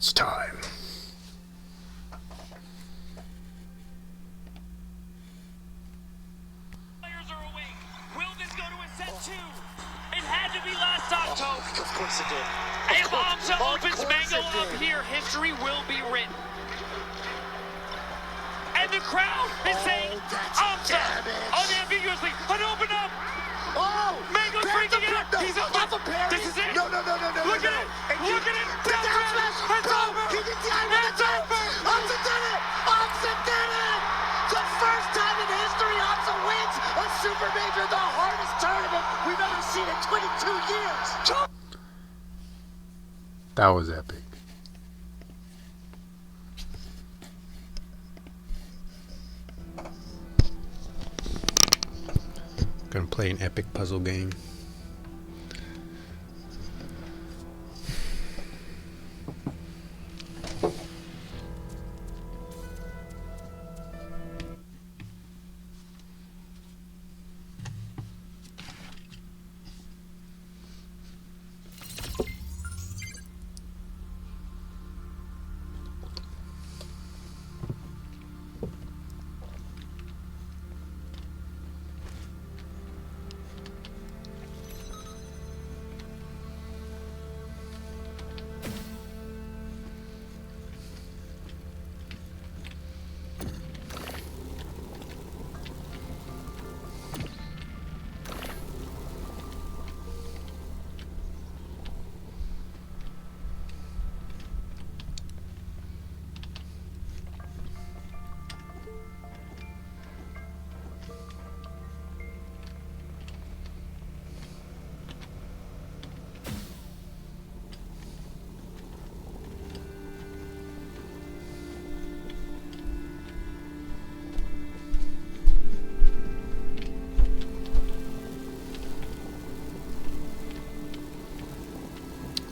It's time. Players are awake. Will this go to a set 2? It had to be last October. Oh, of course it did. If Amsa opens Mango up here, history will be written. And the crowd is saying, Amsa, unambiguously, an open up. Oh! Mango's freaking out. No, He's up. a parry. This is it. No. Look at it. Look at it. The down smash. It's over. He did the eye with It's the over. Amsa did it. Amsa did it. The first time in history Amsa wins a super major, the hardest tournament we've ever seen in 22 years. That was epic. Gonna play an epic puzzle game.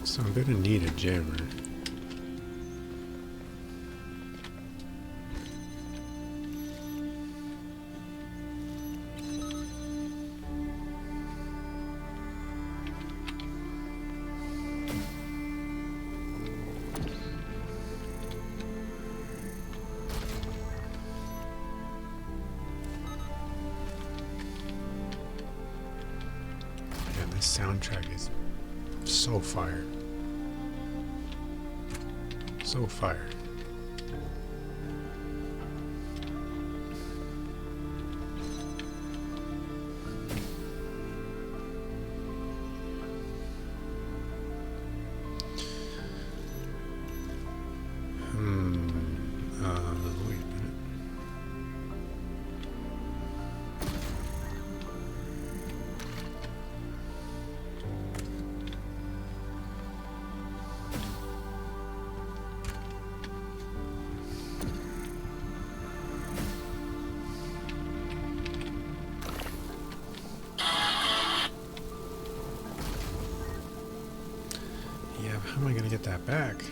So I'm gonna need a jammer. Yeah, this soundtrack is so fire. So fire. Wait a minute. Yeah, how am I gonna get that back?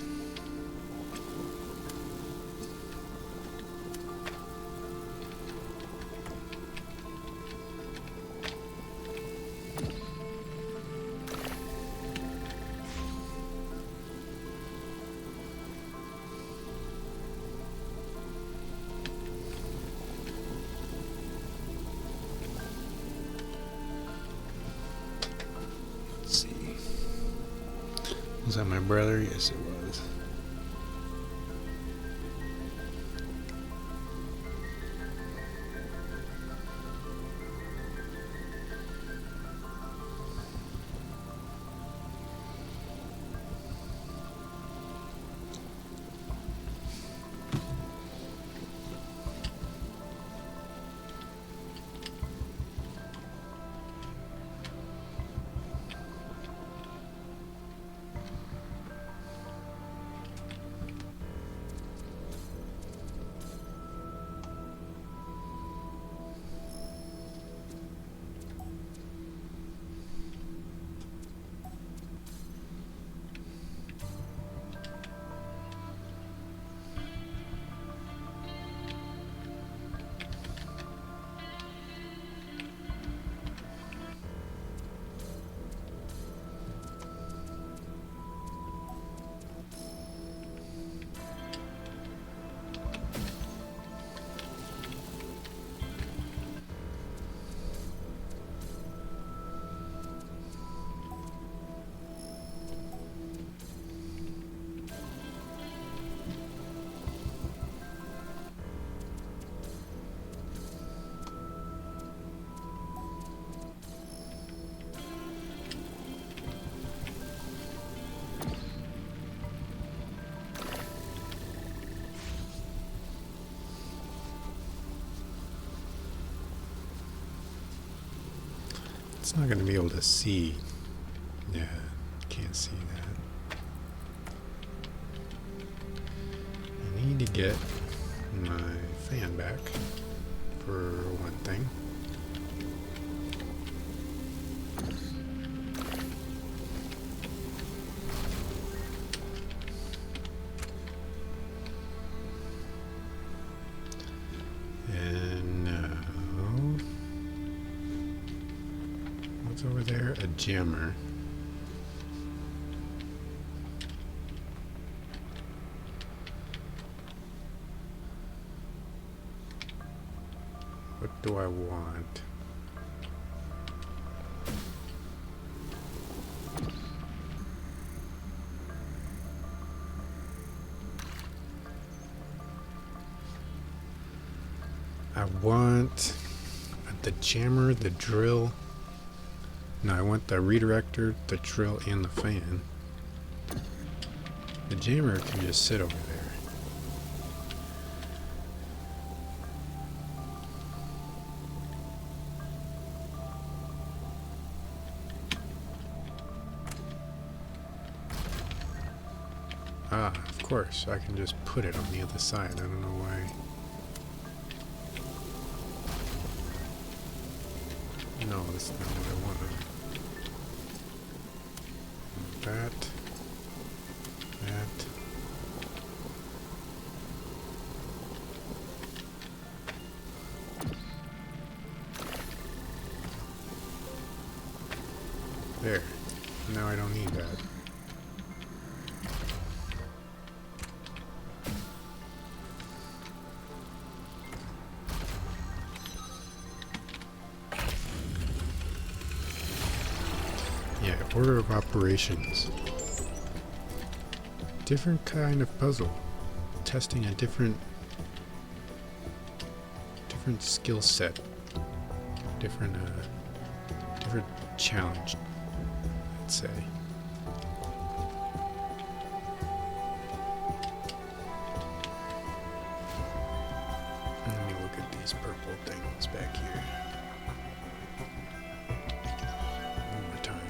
Let's see. Was that my brother? Yes, it was. It's not going to be able to see. Yeah, can't see that. I need to get my fan back for one thing. And now, what's over there? A jammer. What do I want? I want the jammer, the drill. No, I want the redirector, the drill, and the fan. The jammer can just sit over there. Ah, of course, I can just put it on the other side. I don't know why. No, that's not what I wanted. That. There. Now I don't need that. Yeah, order of operations. Different kind of puzzle. Testing a different skill set. Different challenge, let's say. Let me look at these purple things back here. One more time.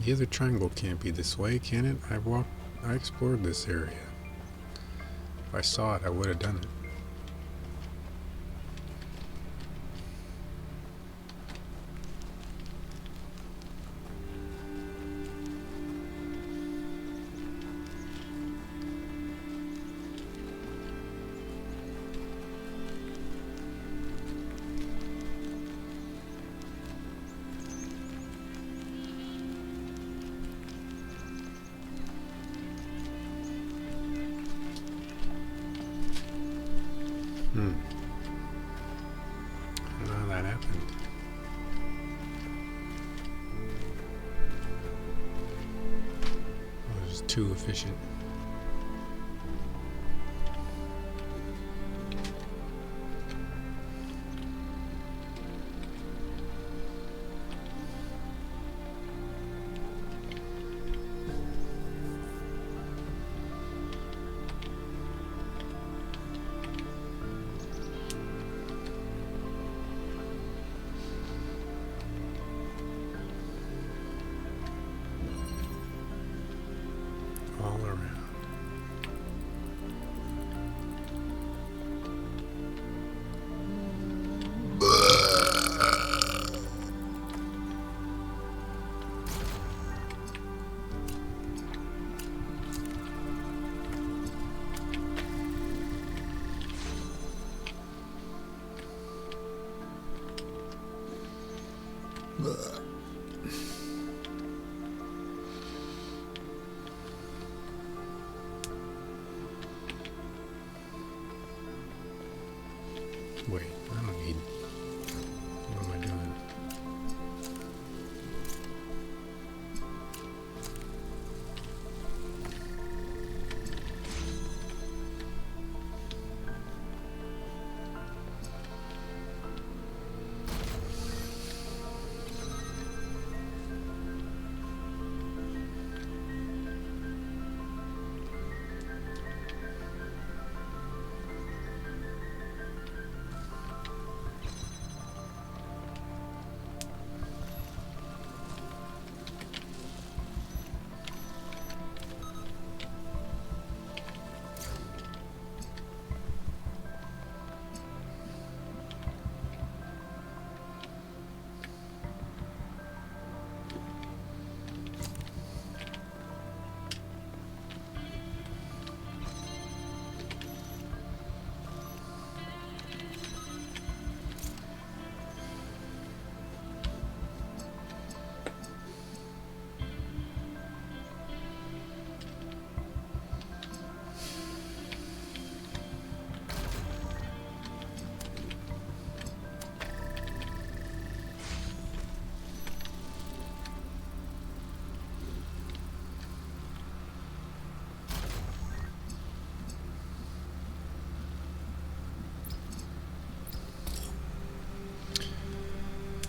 The other triangle can't be this way, can it? I explored this area. If I saw it, I would have done it. I don't know how that happened. It was too efficient. Wait, I don't need... What am I doing?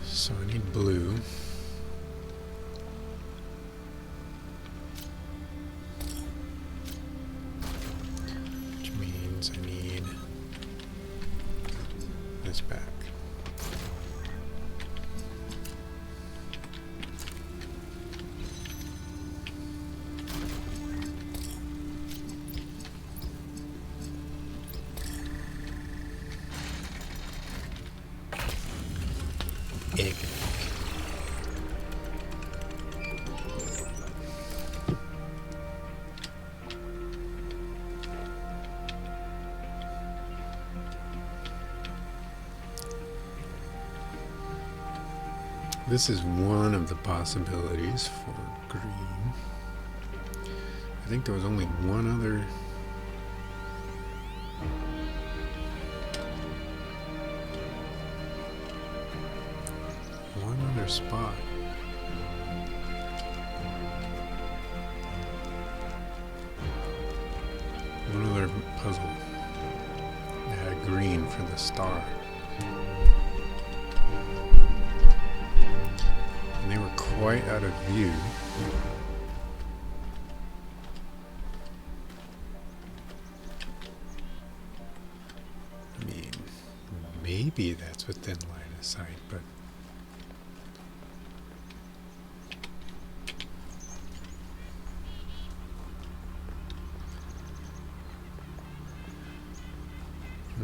So I need blue. Which means I need this back. Egg. This is one of the possibilities for green. I think there was only one other. Spot. One other puzzle. They had green for the star. And they were quite out of view. I mean, maybe that's within line of sight, but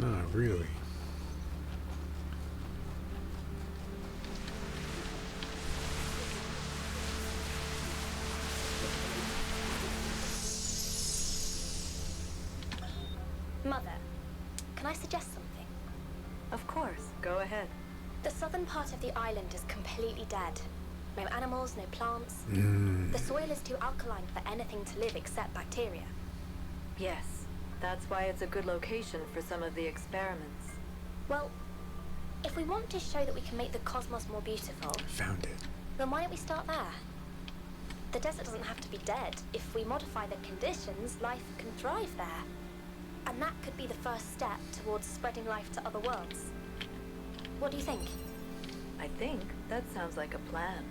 not really. Mother, can I suggest something? Of course, go ahead. The southern part of the island is completely dead. No animals, no plants. The soil is too alkaline for anything to live except bacteria. Yes, that's why it's a good location for some of the experiments. Well, if we want to show that we can make the cosmos more beautiful, Found it. then why don't we start there? The desert doesn't have to be dead. If we modify the conditions, life can thrive there. And that could be the first step towards spreading life to other worlds. What do you think? I think that sounds like a plan.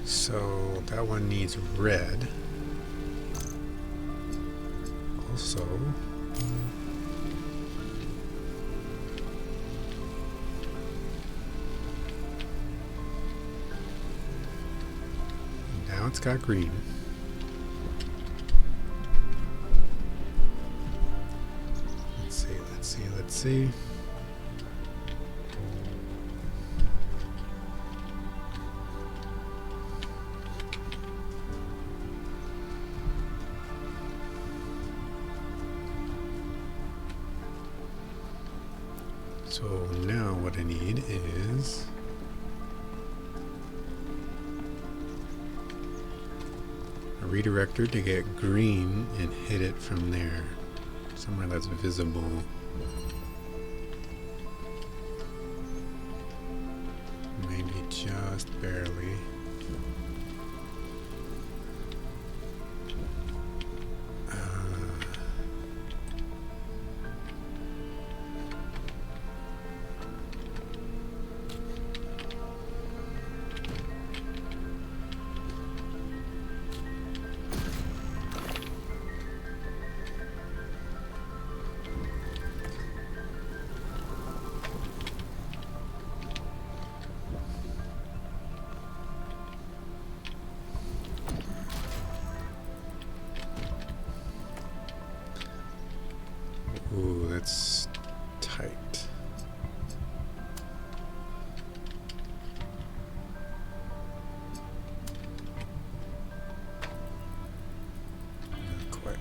So that one needs red. Also, it's got green. Let's see, let's see, let's see. So now what I need is a redirector to get green and hit it from there, somewhere that's visible. Maybe just barely. Ooh, that's tight. Not quite.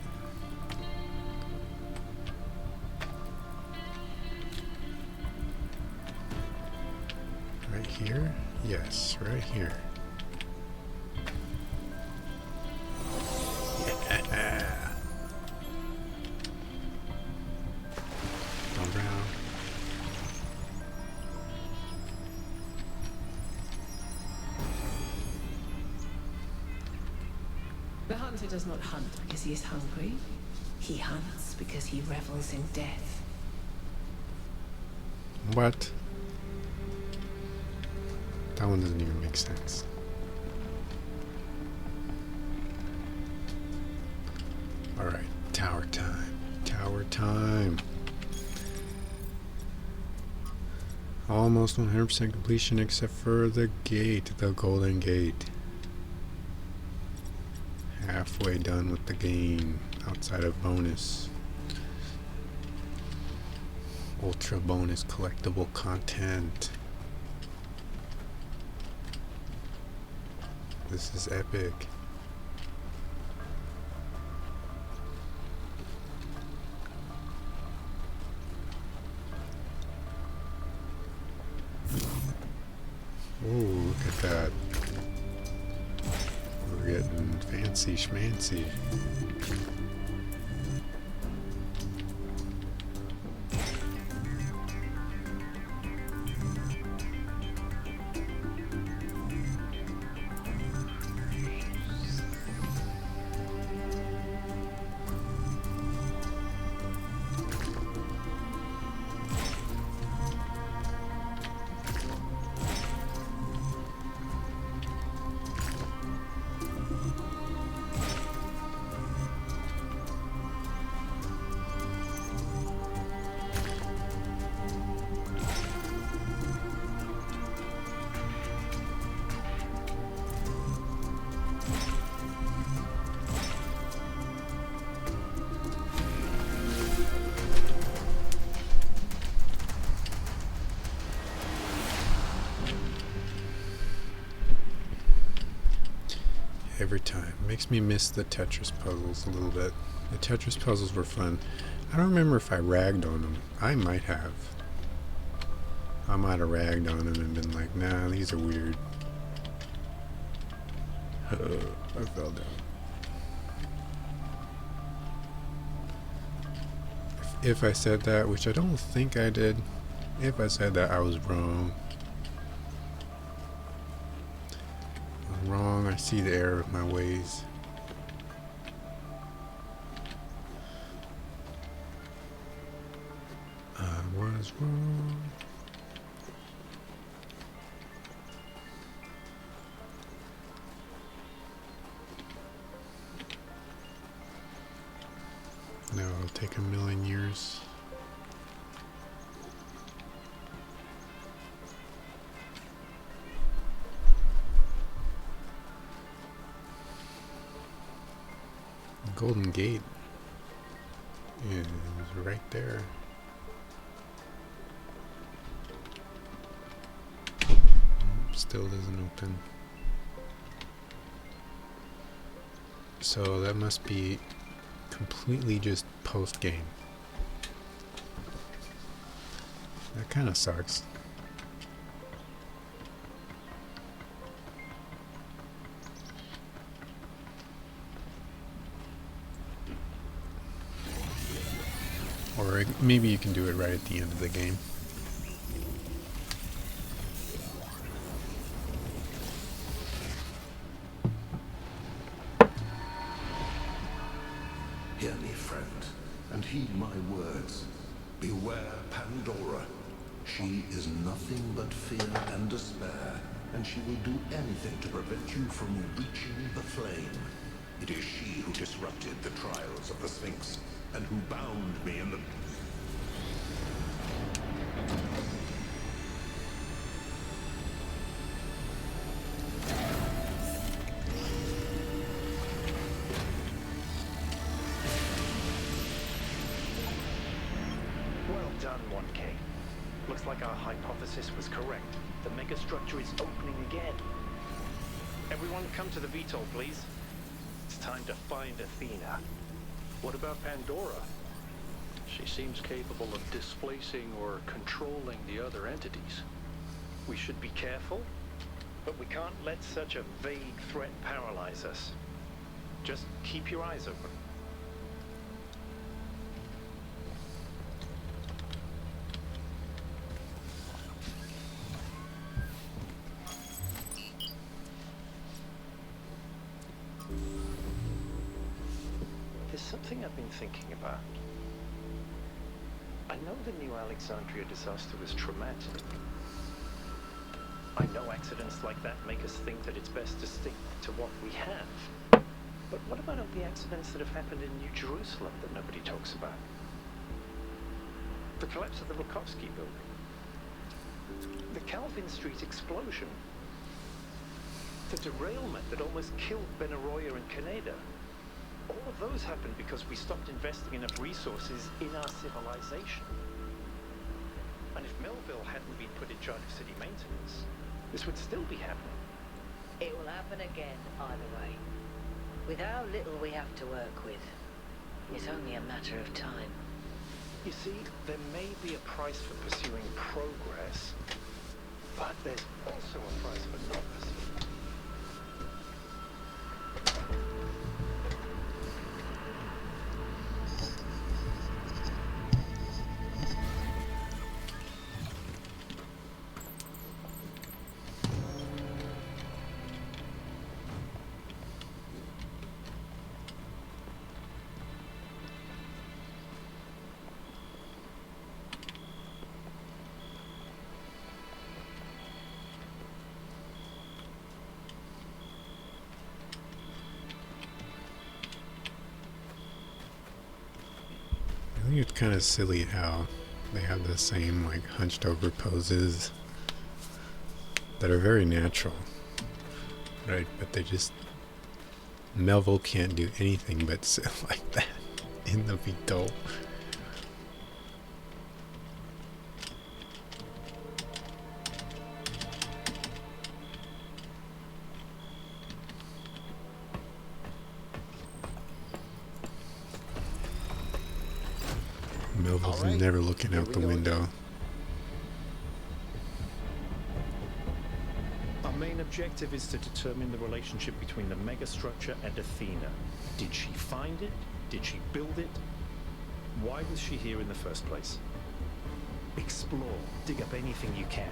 Right here? Yes, right here. Yeah. Around. The hunter does not hunt because he is hungry. He hunts because he revels in death. What? That one doesn't even make sense. Alright, tower time. Tower time. Almost 100% completion except for the gate, the golden gate. Halfway done with the game, outside of bonus. Ultra bonus collectible content. This is epic. Ooh, look at that. We're getting fancy schmancy. Every time. Makes me miss the Tetris puzzles a little bit. The Tetris puzzles were fun. I don't remember if I ragged on them. I might have. I might have ragged on them and been like, nah, these are weird. I fell down. If I said that, which I don't think I did, if I said that, I was wrong. Wrong. I see the error of my ways. I was wrong. No, it'll take a million years. Golden Gate is right there. Still doesn't open. So that must be completely just post-game. That kind of sucks. Or maybe you can do it right at the end of the game. Hear me, friend, and heed my words. Beware Pandora. She is nothing but fear and despair, and she will do anything to prevent you from reaching the flame. It is she who disrupted the trials of the Sphinx, and who bound me in the... Well done, 1K. Looks like our hypothesis was correct. The megastructure is opening again. Everyone come to the VTOL, please. It's time to find Athena. What about Pandora? She seems capable of displacing or controlling the other entities. We should be careful, but we can't let such a vague threat paralyze us. Just keep your eyes open. There's something I've been thinking about. I know the New Alexandria disaster was traumatic. I know accidents like that make us think that it's best to stick to what we have. But what about all the accidents that have happened in New Jerusalem that nobody talks about? The collapse of the Rakowski building. The Calvin Street explosion. The derailment that almost killed Benaroya and Caneda. All of those happened because we stopped investing enough resources in our civilization. And if Melville hadn't been put in charge of city maintenance, this would still be happening. It will happen again, either way. With how little we have to work with, it's only a matter of time. You see, there may be a price for pursuing progress, but there's also a price for not pursuing. I think it's kind of silly how they have the same like hunched over poses that are very natural, right? But they just, Melville can't do anything but sit like that in the VTOL. Melville's never looking out the window. Our main objective is to determine the relationship between the megastructure and Athena. Did she find it? Did she build it? Why was she here in the first place? Explore, dig up anything you can.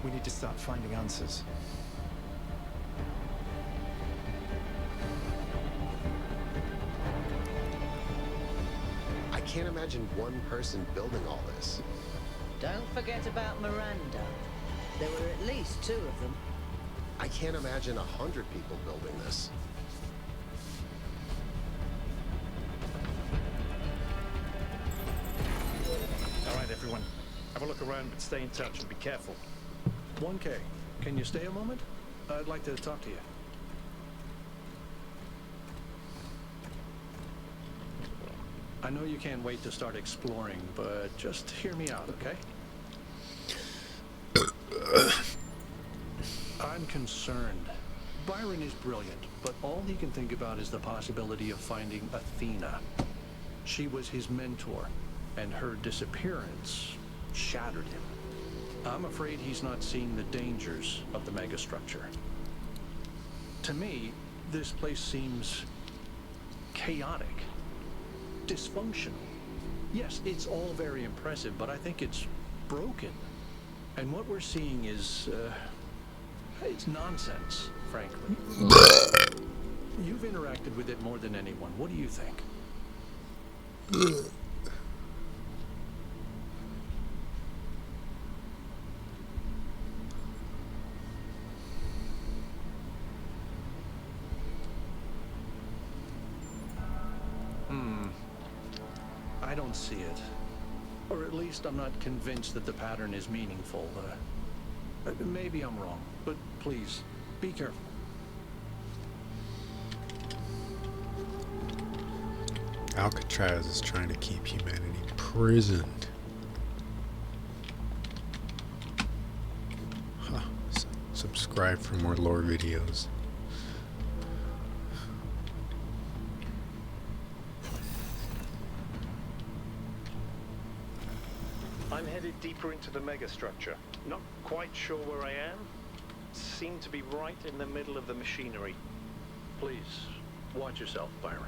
We need to start finding answers. I can't imagine one person building all this. Don't forget about Miranda. There were at least 2 of them. I can't imagine 100 people building this. All right, everyone. Have a look around, but stay in touch and be careful. 1K, can you stay a moment? I'd like to talk to you. I know you can't wait to start exploring, but just hear me out, okay? I'm concerned. Byron is brilliant, but all he can think about is the possibility of finding Athena. She was his mentor, and her disappearance shattered him. I'm afraid he's not seeing the dangers of the megastructure. To me, this place seems chaotic, dysfunctional. Yes, it's all very impressive, but I think it's broken. And what we're seeing is, it's nonsense, frankly. You've interacted with it more than anyone. What do you think? I don't see it. Or at least I'm not convinced that the pattern is meaningful. Maybe I'm wrong, but please, be careful. Alcatraz is trying to keep humanity imprisoned. Huh. Subscribe for more lore videos. I'm headed deeper into the megastructure. Not quite sure where I am. Seem to be right in the middle of the machinery. Please, watch yourself, Byron.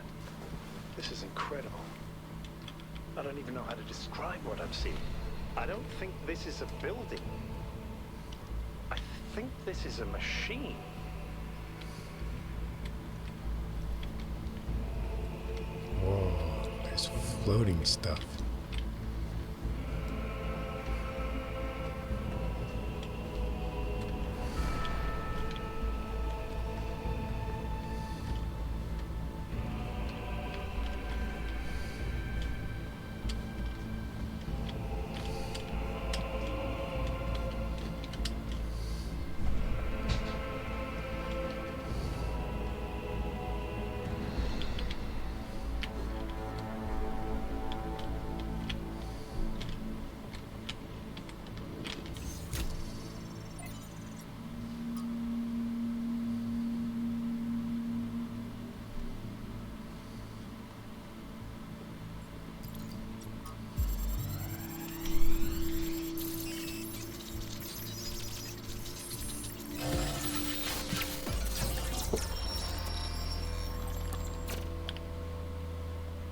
This is incredible. I don't even know how to describe what I'm seeing. I don't think this is a building. I think this is a machine. Whoa, there's floating stuff.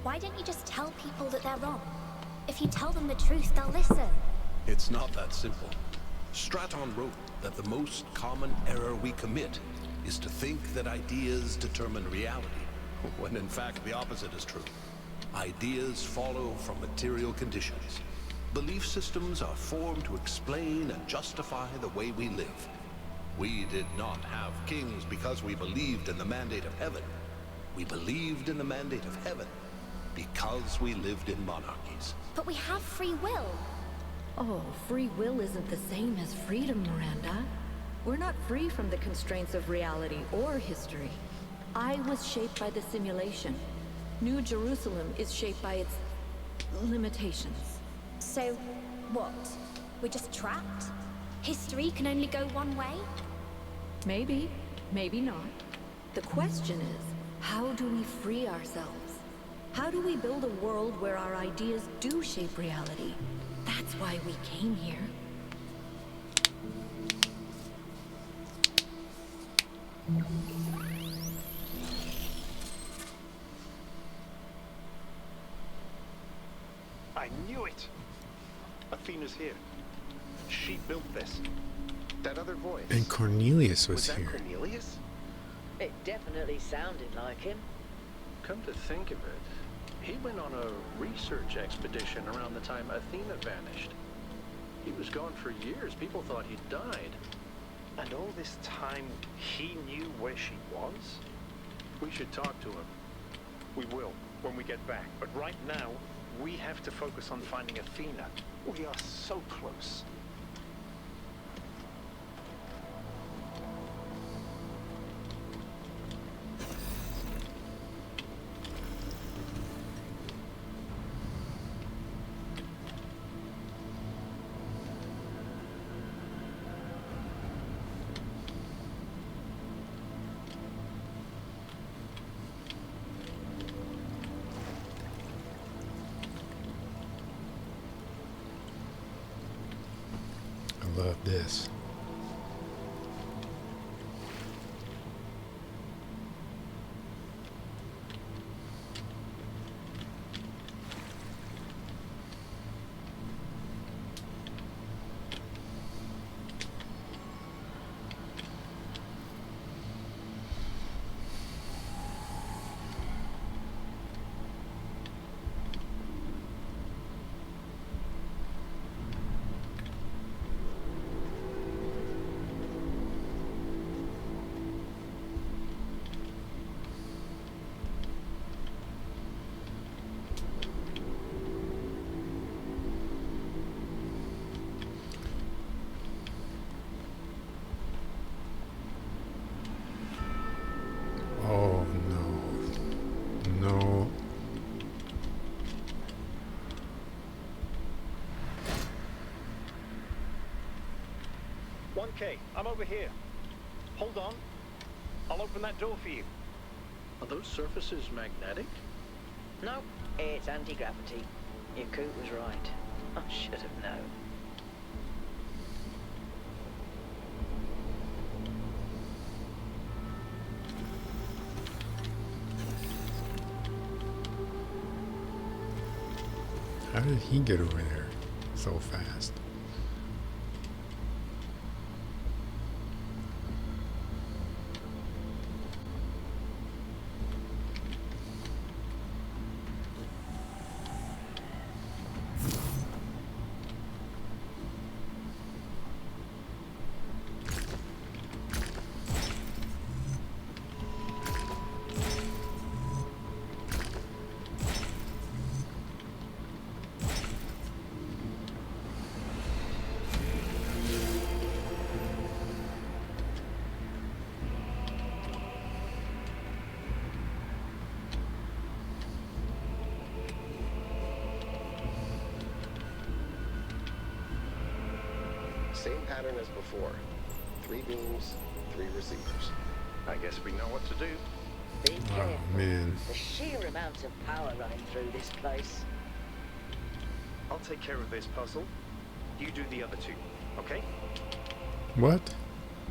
Why don't you just tell people that they're wrong? If you tell them the truth, they'll listen. It's not that simple. Straton wrote that the most common error we commit is to think that ideas determine reality, when in fact the opposite is true. Ideas follow from material conditions. Belief systems are formed to explain and justify the way we live. We did not have kings because we believed in the mandate of heaven. We believed in the mandate of heaven because we lived in monarchies. But we have free will. Oh, free will isn't the same as freedom, Miranda. We're not free from the constraints of reality or history. I was shaped by the simulation. New Jerusalem is shaped by its limitations. So, what? We're just trapped? History can only go one way? Maybe, maybe not. The question is, how do we free ourselves? How do we build a world where our ideas do shape reality? That's why we came here. I knew it! Athena's here. She built this. That other voice. And Cornelius was that here. Cornelius? It definitely sounded like him. Come to think of it, he went on a research expedition around the time Athena vanished. He was gone for years. People thought he'd died. And all this time, he knew where she was? We should talk to him. We will, when we get back. But right now, we have to focus on finding Athena. We are so close. love this. Oh no. No. 1K, I'm over here. Hold on. I'll open that door for you. Are those surfaces magnetic? No, it's anti-gravity. Your coot was right. I should have known. How did he get over there so fast? Same pattern as before. 3 beams, 3 receivers. I guess we know what to do. Be careful. Oh man. The sheer amount of power running through this place. I'll take care of this puzzle. You do the other two, okay? What?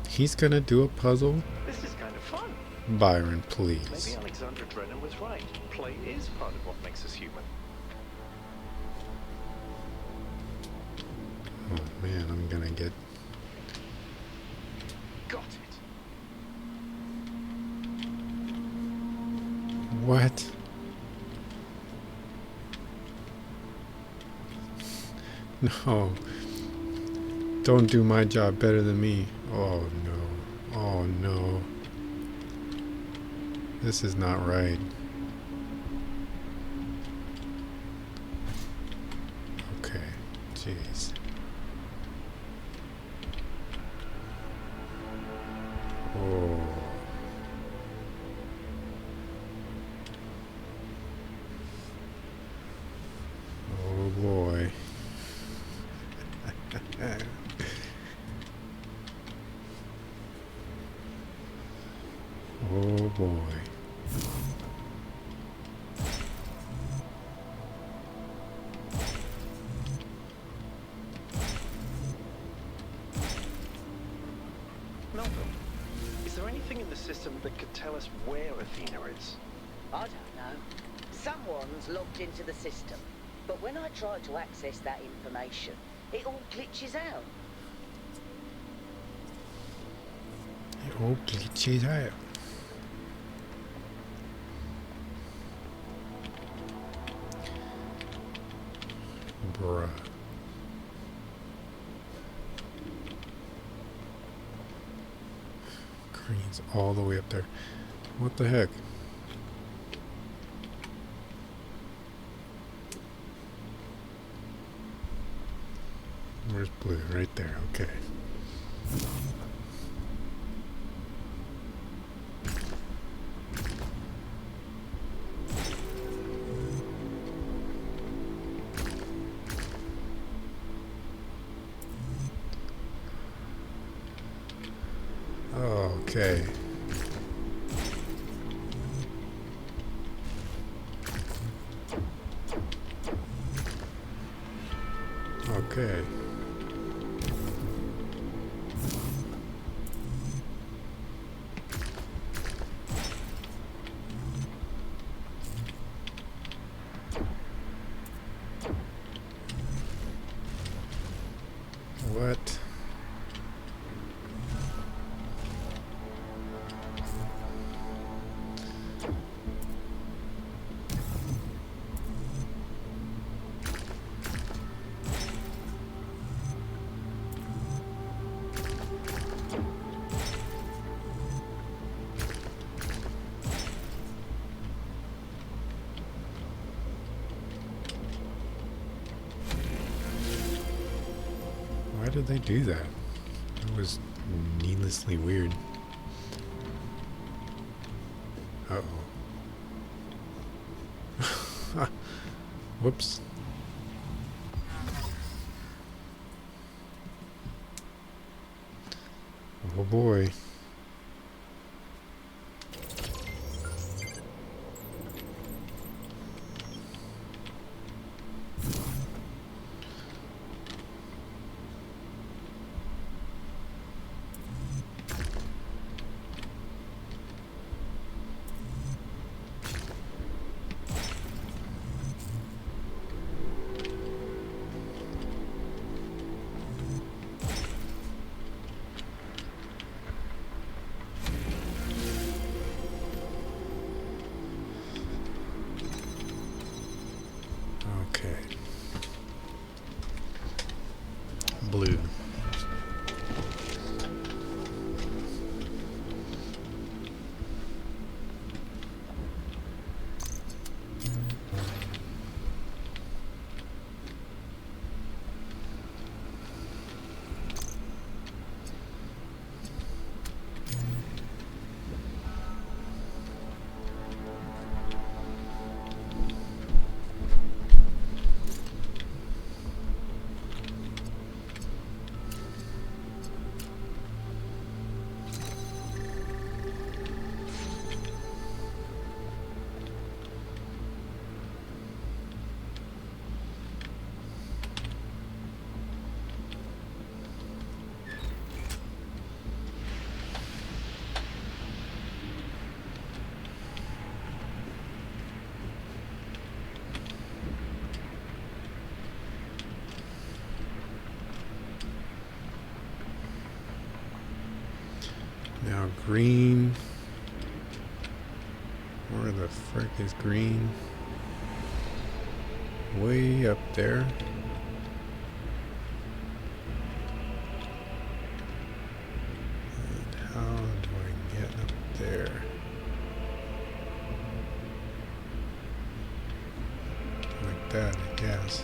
He's gonna do a puzzle? This is kind of fun. Byron, please. Maybe Alexandra Drennan was right. Play is part of what makes us human. Oh man, I'm gonna get... Got it. What? No. Don't do my job better than me. Oh no. Oh no. This is not right. Okay. Jeez. Oh. Oh boy. Oh boy. Malcolm, is there anything in the system that could tell us where Athena is? I don't know. Someone's logged into the system. But when I try to access that information, it all glitches out. It all glitches out. Bruh. Green's all the way up there. What the heck? Where's blue? Right there. Okay. Okay. Okay. did they do that? It was needlessly weird. Uh-oh. Whoops. Oh boy. Okay. Blue. Now green. Where the frick is green? Way up there. And how do I get up there? Like that, I guess.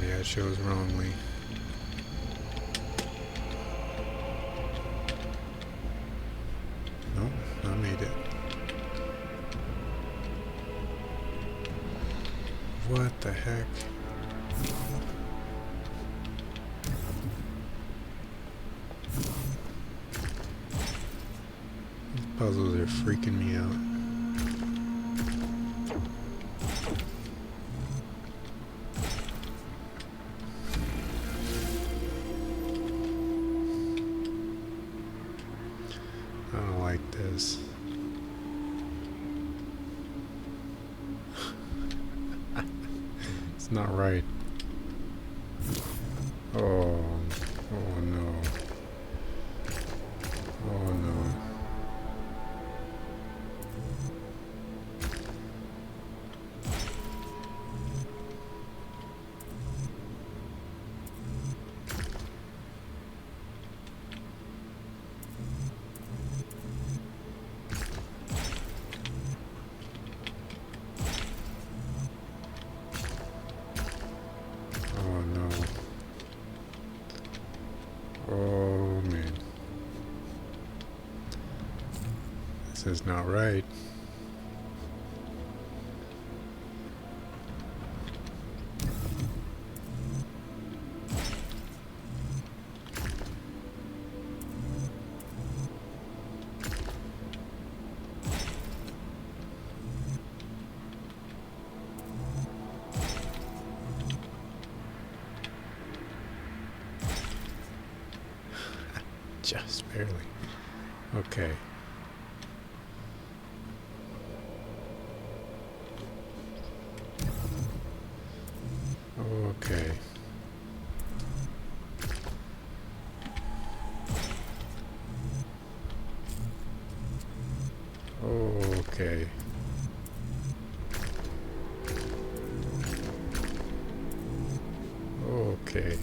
Yeah, it shows wrongly. Nope, I made it. What the heck? These puzzles are freaking me out. I don't like this. It's not right. Oh, oh no. Oh no. Oh no. Oh man. This is not right. Just barely. Okay. Okay. Okay. Okay.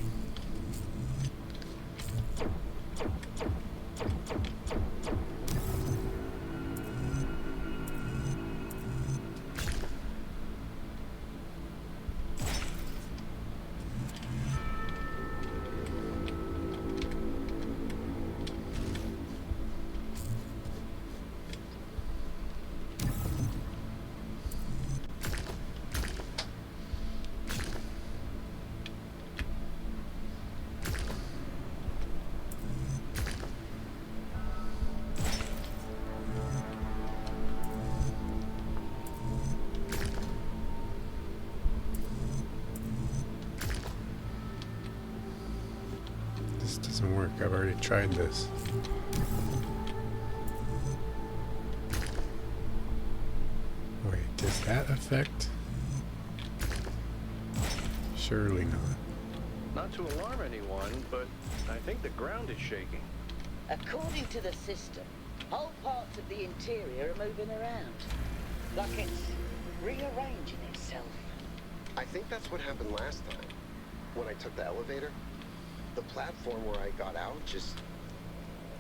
doesn't work. I've already tried this. Wait, does that affect? Surely not. Not to alarm anyone, but I think the ground is shaking. According to the system, whole parts of the interior are moving around. Like it's rearranging itself. I think that's what happened last time. When I took the elevator, the platform where I got out just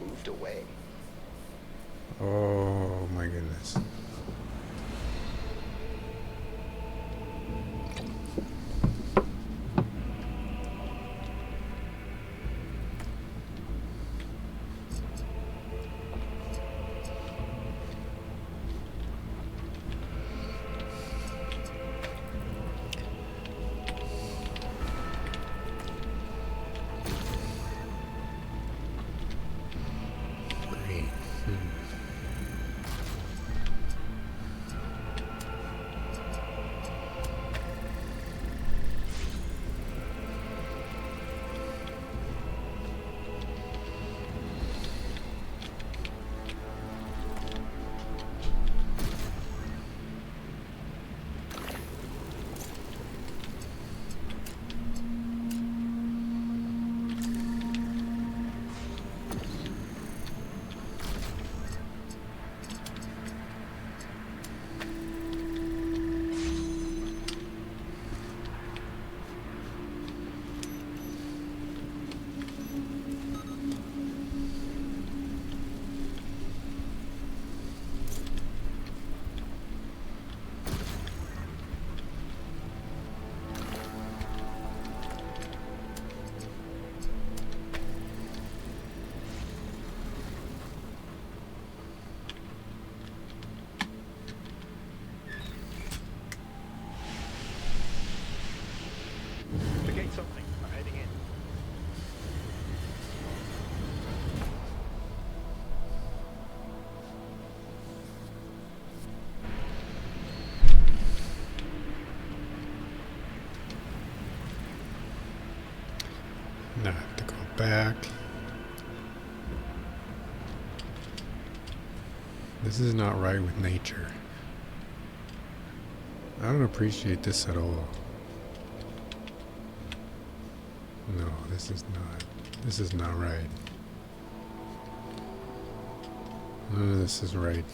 moved away. Oh my goodness. The gate's opening. I'm heading in. Now I have to go back. This is not right with nature. I don't appreciate this at all. No, this is not right. None of this is right.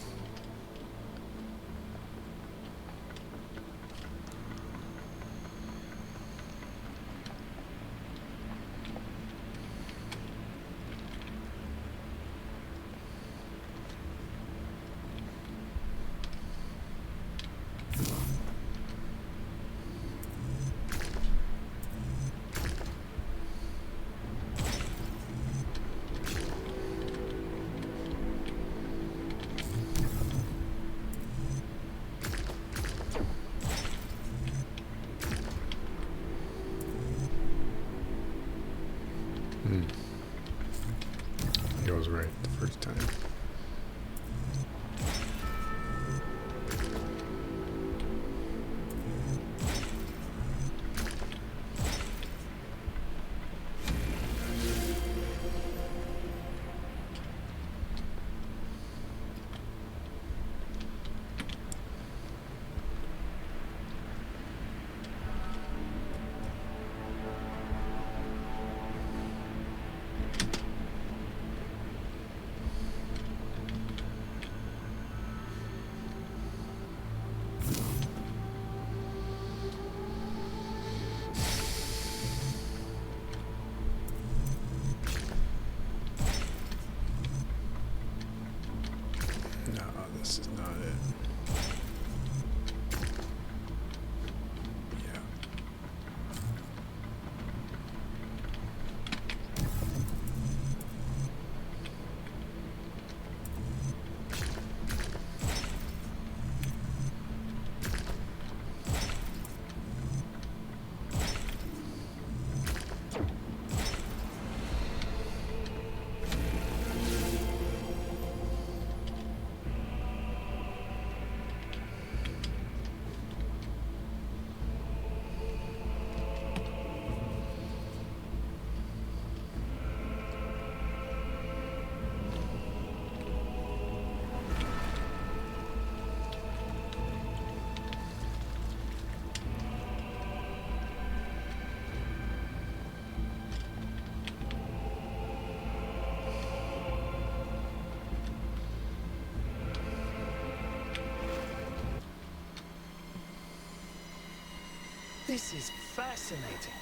This is fascinating.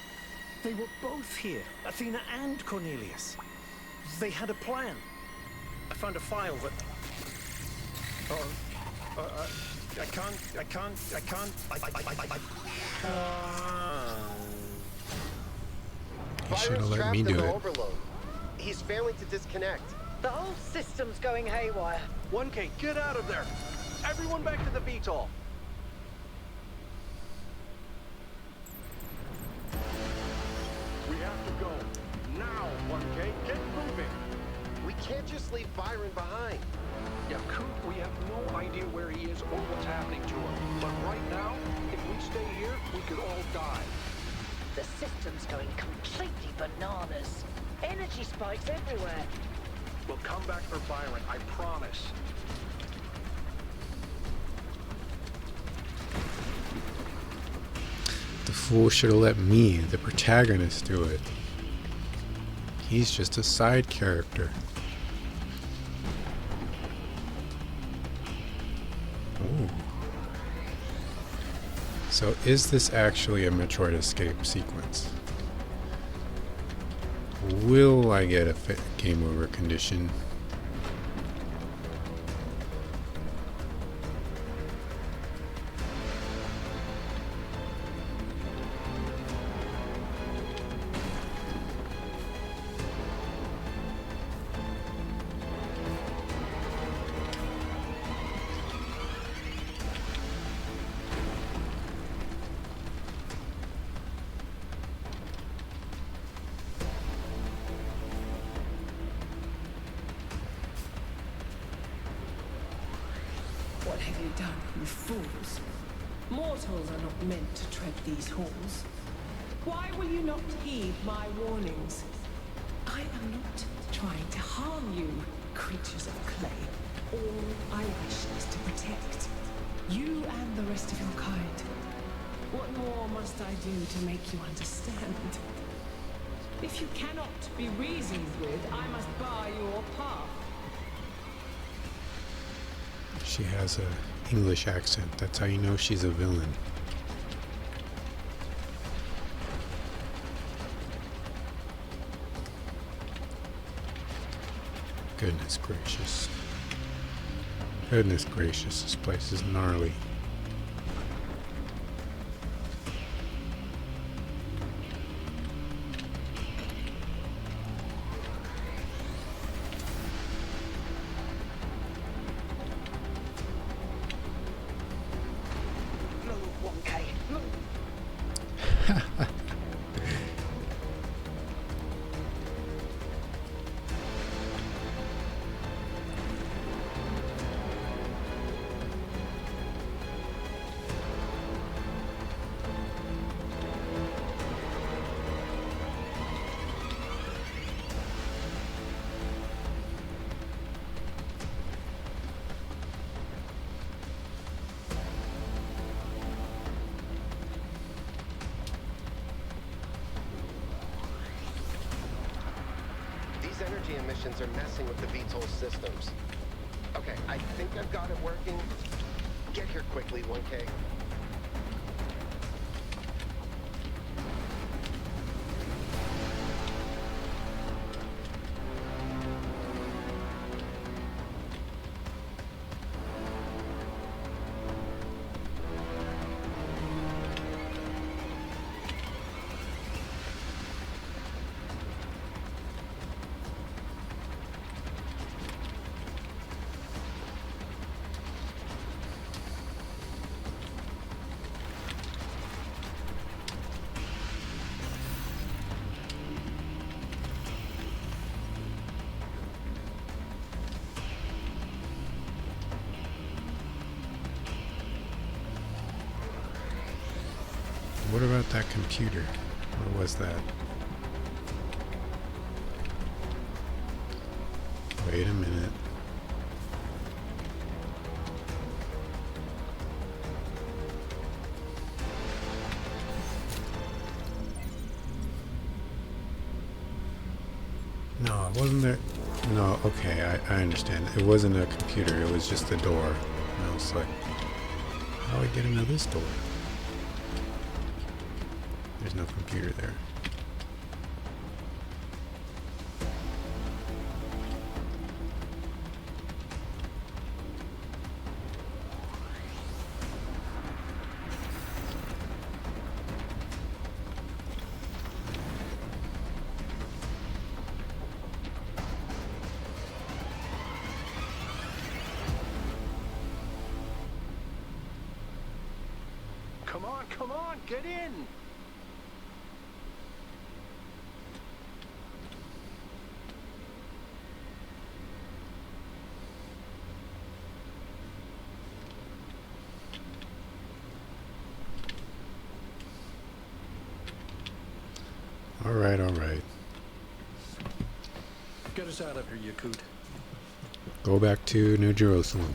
They were both here, Athena and Cornelius. They had a plan. I found a file that... I can't... You should have Byron's let trapped me in do the it. overload. He's failing to disconnect. The whole system's going haywire. 1K, get out of there! Everyone back to the VTOL! We have to go. Now, 1K, get moving! We can't just leave Byron behind. Yeah, Coop, we have no idea where he is or what's happening to him. But right now, if we stay here, we could all die. The system's going completely bananas. Energy spikes everywhere. We'll come back for Byron, I promise. The fool should have let me, the protagonist, do it. He's just a side character. Ooh. So is this actually a Metroid escape sequence? Will I get a game over condition? What have you done, you fools? Mortals are not meant to tread these halls. Why will you not heed my warnings? I am not trying to harm you, creatures of clay. All I wish is to protect you and the rest of your kind. What more must I do to make you understand? If you cannot be reasoned with, I must bar your path. She has a English accent. That's how you know she's a villain. Goodness gracious. Goodness gracious, this place is gnarly. These energy emissions are messing with the VTOL systems. Okay, I think I've got it working. Get here quickly, 1K. What about that computer? What was that? Wait a minute. No, it wasn't there. No, okay, I understand. It wasn't a computer, it was just a door. And I was like, how do I get into this door? There's no computer there. Come on, get in! All right, all right. Get us out of here, Yakut. Go back to New Jerusalem.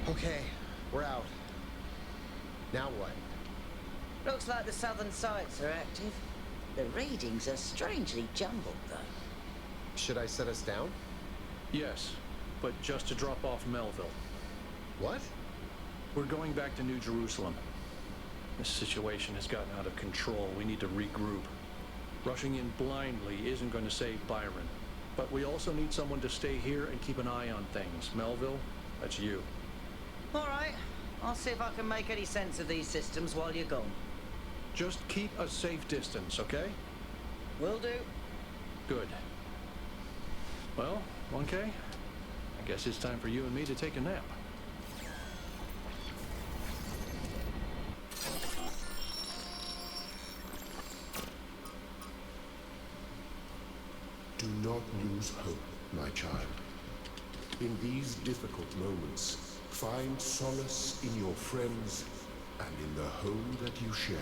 Okay, we're out. Now what? Looks like the southern sites are active. The readings are strangely jumbled, though. Should I set us down? Yes, but just to drop off Melville. What? We're going back to New Jerusalem. This situation has gotten out of control. We need to regroup. Rushing in blindly isn't going to save Byron. But we also need someone to stay here and keep an eye on things. Melville, that's you. All right. I'll see if I can make any sense of these systems while you're gone. Just keep a safe distance, okay? Will do. Good. Well, 1K, I guess it's time for you and me to take a nap. Do not lose hope, my child. In these difficult moments, find solace in your friends and in the home that you share.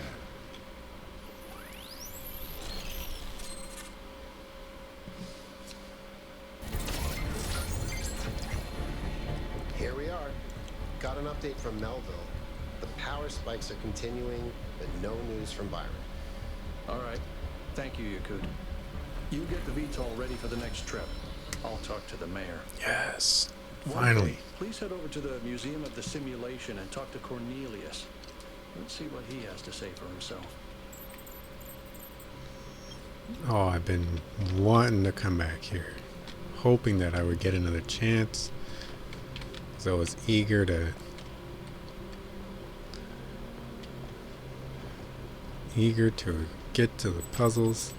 Here we are. Got an update from Melville. The power spikes are continuing, but no news from Byron. All right. Thank you, Yakut. You get the VTOL ready for the next trip. I'll talk to the mayor. Yes. 1K, Finally. please head over to the Museum of the Simulation and talk to Cornelius. Let's see what he has to say for himself. Oh, I've been wanting to come back here. Hoping that I would get another chance. So I was eager to get to the puzzles.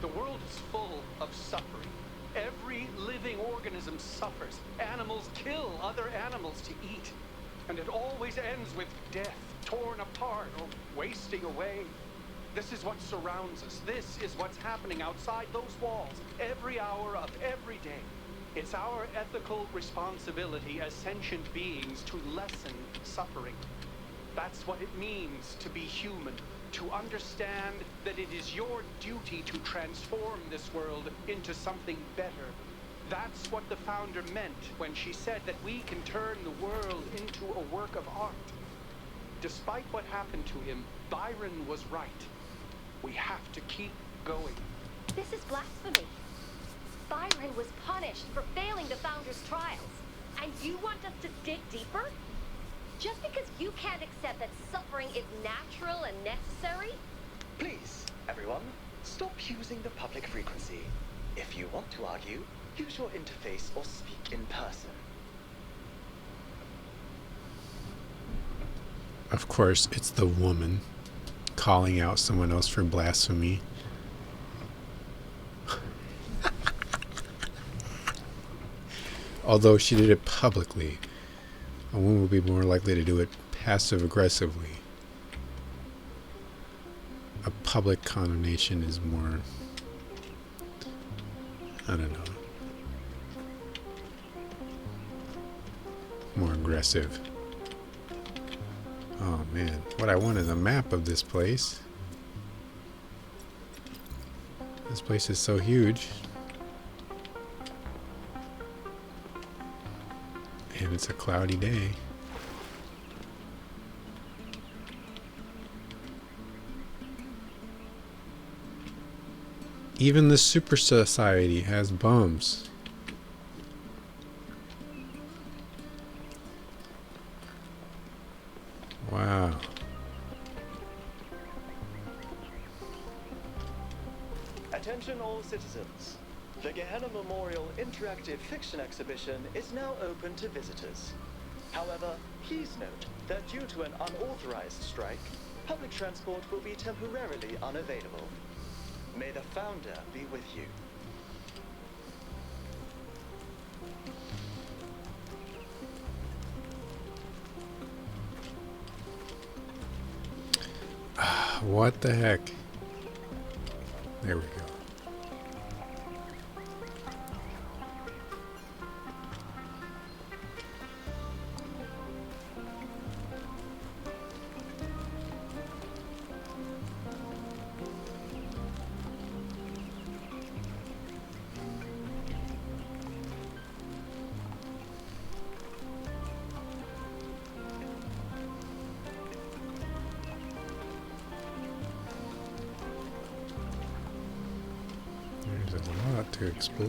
The world is full of suffering. Every living organism suffers. Animals kill other animals to eat. And it always ends with death, torn apart or wasting away. This is what surrounds us. This is what's happening outside those walls every hour of every day. It's our ethical responsibility as sentient beings to lessen suffering. That's what it means to be human. To understand that it is your duty to transform this world into something better. That's what the founder meant when she said that we can turn the world into a work of art. Despite what happened to him, Byron was right. We have to keep going. This is blasphemy. Byron was punished for failing the Founder's trials. And you want us to dig deeper? Just because you can't accept that suffering is natural and necessary? Please, everyone, stop using the public frequency. If you want to argue, use your interface or speak in person. Of course, it's the woman calling out someone else for blasphemy. Although she did it publicly, a woman would be more likely to do it passive-aggressively. A public condemnation is more, I don't know, more aggressive. Oh man, what I want is a map of this place. This place is so huge. And it's a cloudy day. Even the Super Society has bums. Wow. Attention all citizens. The Gehenna Memorial Interactive Fiction Exhibition is now open to visitors. However, please note that due to an unauthorized strike, public transport will be temporarily unavailable. May the founder be with you. What the heck? There we go. There's a lot to explore.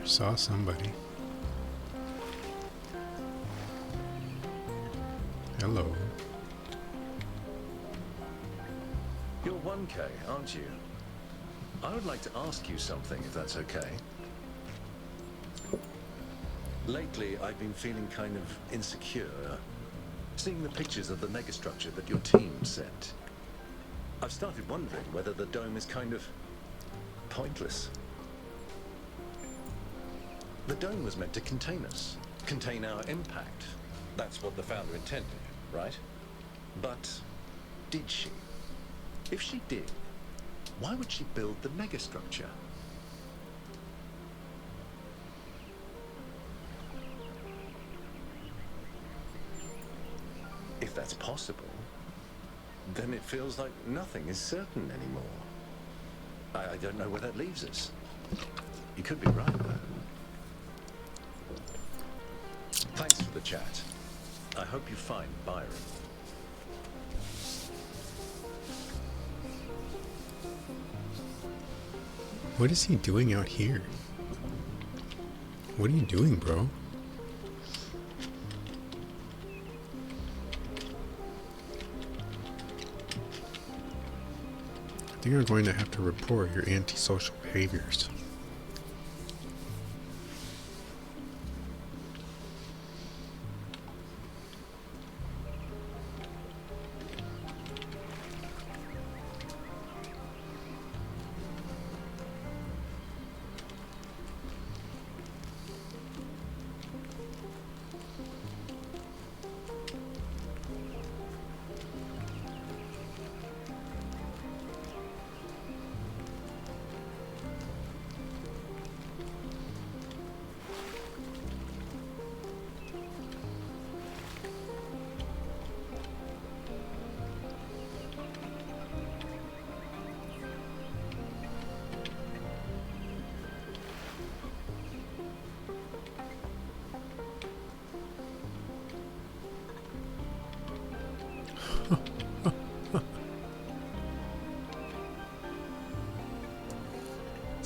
Saw somebody. Hello. You're 1K, aren't you? I would like to ask you something, if that's okay. Lately, I've been feeling kind of insecure, seeing the pictures of the megastructure that your team sent. I've started wondering whether the dome is kind of pointless. The dome was meant to contain us, contain our impact. That's what the founder intended, right? But did she? If she did, why would she build the megastructure? If that's possible, then it feels like nothing is certain anymore. I don't know where that leaves us. You could be right, though. Thanks for the chat. I hope you find Byron. What is he doing out here? What are you doing, bro? I think I'm going to have to report your antisocial behaviors.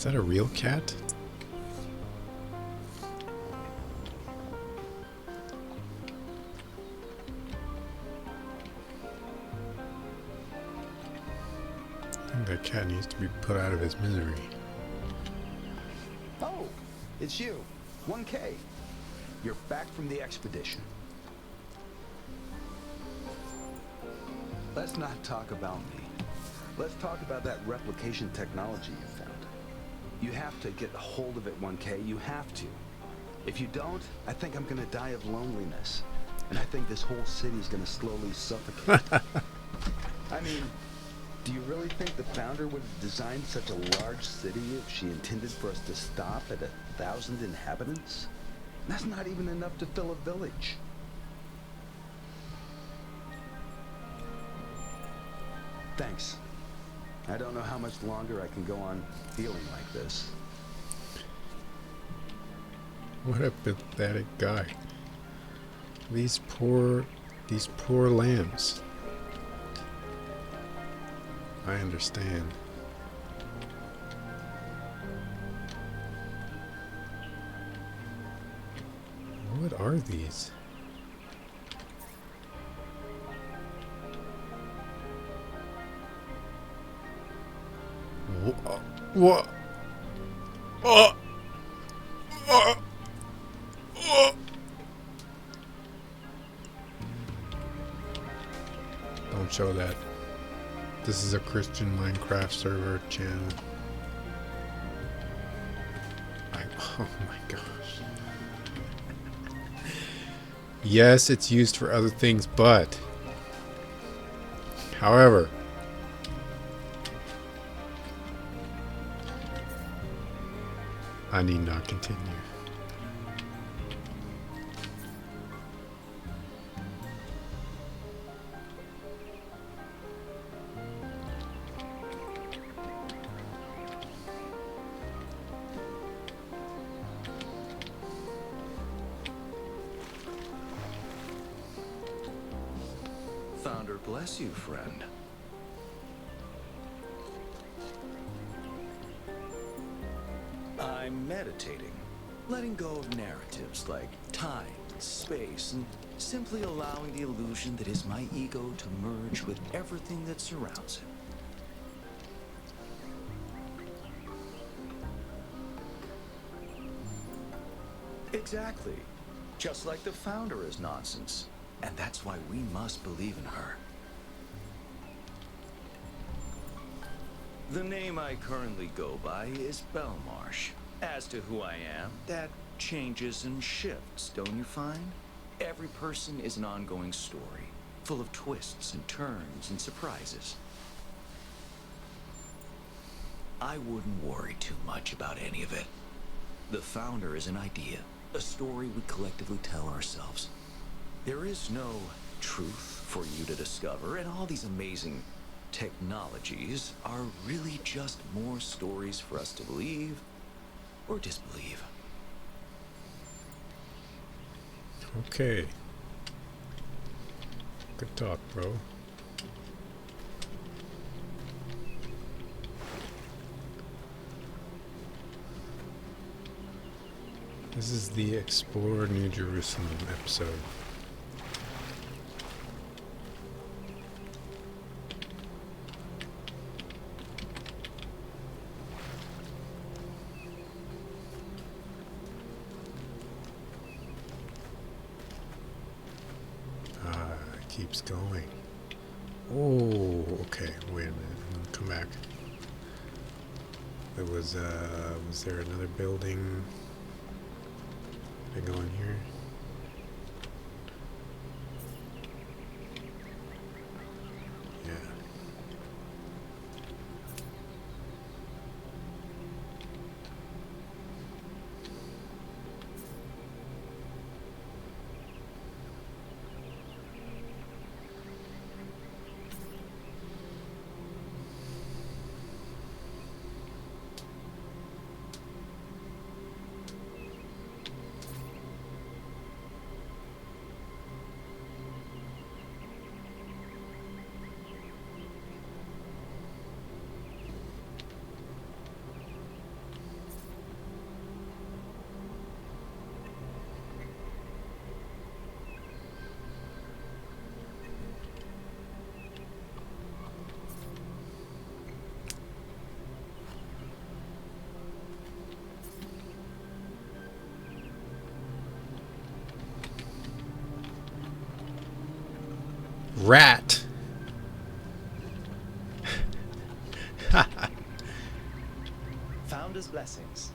Is that a real cat? I think that cat needs to be put out of his misery. Oh, it's you. 1K. You're back from the expedition. Let's not talk about me. Let's talk about that replication technology you found. You have to get a hold of it, 1K. You have to. If you don't, I think I'm gonna die of loneliness. And I think this whole city's gonna slowly suffocate. I mean, do you really think the founder would have designed such a large city if she intended for us to stop at 1,000 inhabitants? That's not even enough to fill a village. Thanks. I don't know how much longer I can go on feeling like this. What a pathetic guy. These poor lambs. I understand. What are these? What? Don't show that. This is a Christian Minecraft server channel. Oh my gosh. Yes, it's used for other things, but however, I need not continue. Founder bless you, friend. I'm meditating, letting go of narratives like time, space, and simply allowing the illusion that is my ego to merge with everything that surrounds it. Exactly. Just like the founder is nonsense. And that's why we must believe in her. The name I currently go by is Belmarsh. As to who I am, that changes and shifts, don't you find? Every person is an ongoing story, full of twists and turns and surprises. I wouldn't worry too much about any of it. The founder is an idea, a story we collectively tell ourselves. There is no truth for you to discover, and all these amazing technologies are really just more stories for us to believe or disbelieve. Okay. Good talk, bro. This is the Explore New Jerusalem episode. Keeps going. Oh, okay. Wait a minute. I'm gonna come back. There was there another building? Did I go in here? Yeah. Rat. Founder's blessings.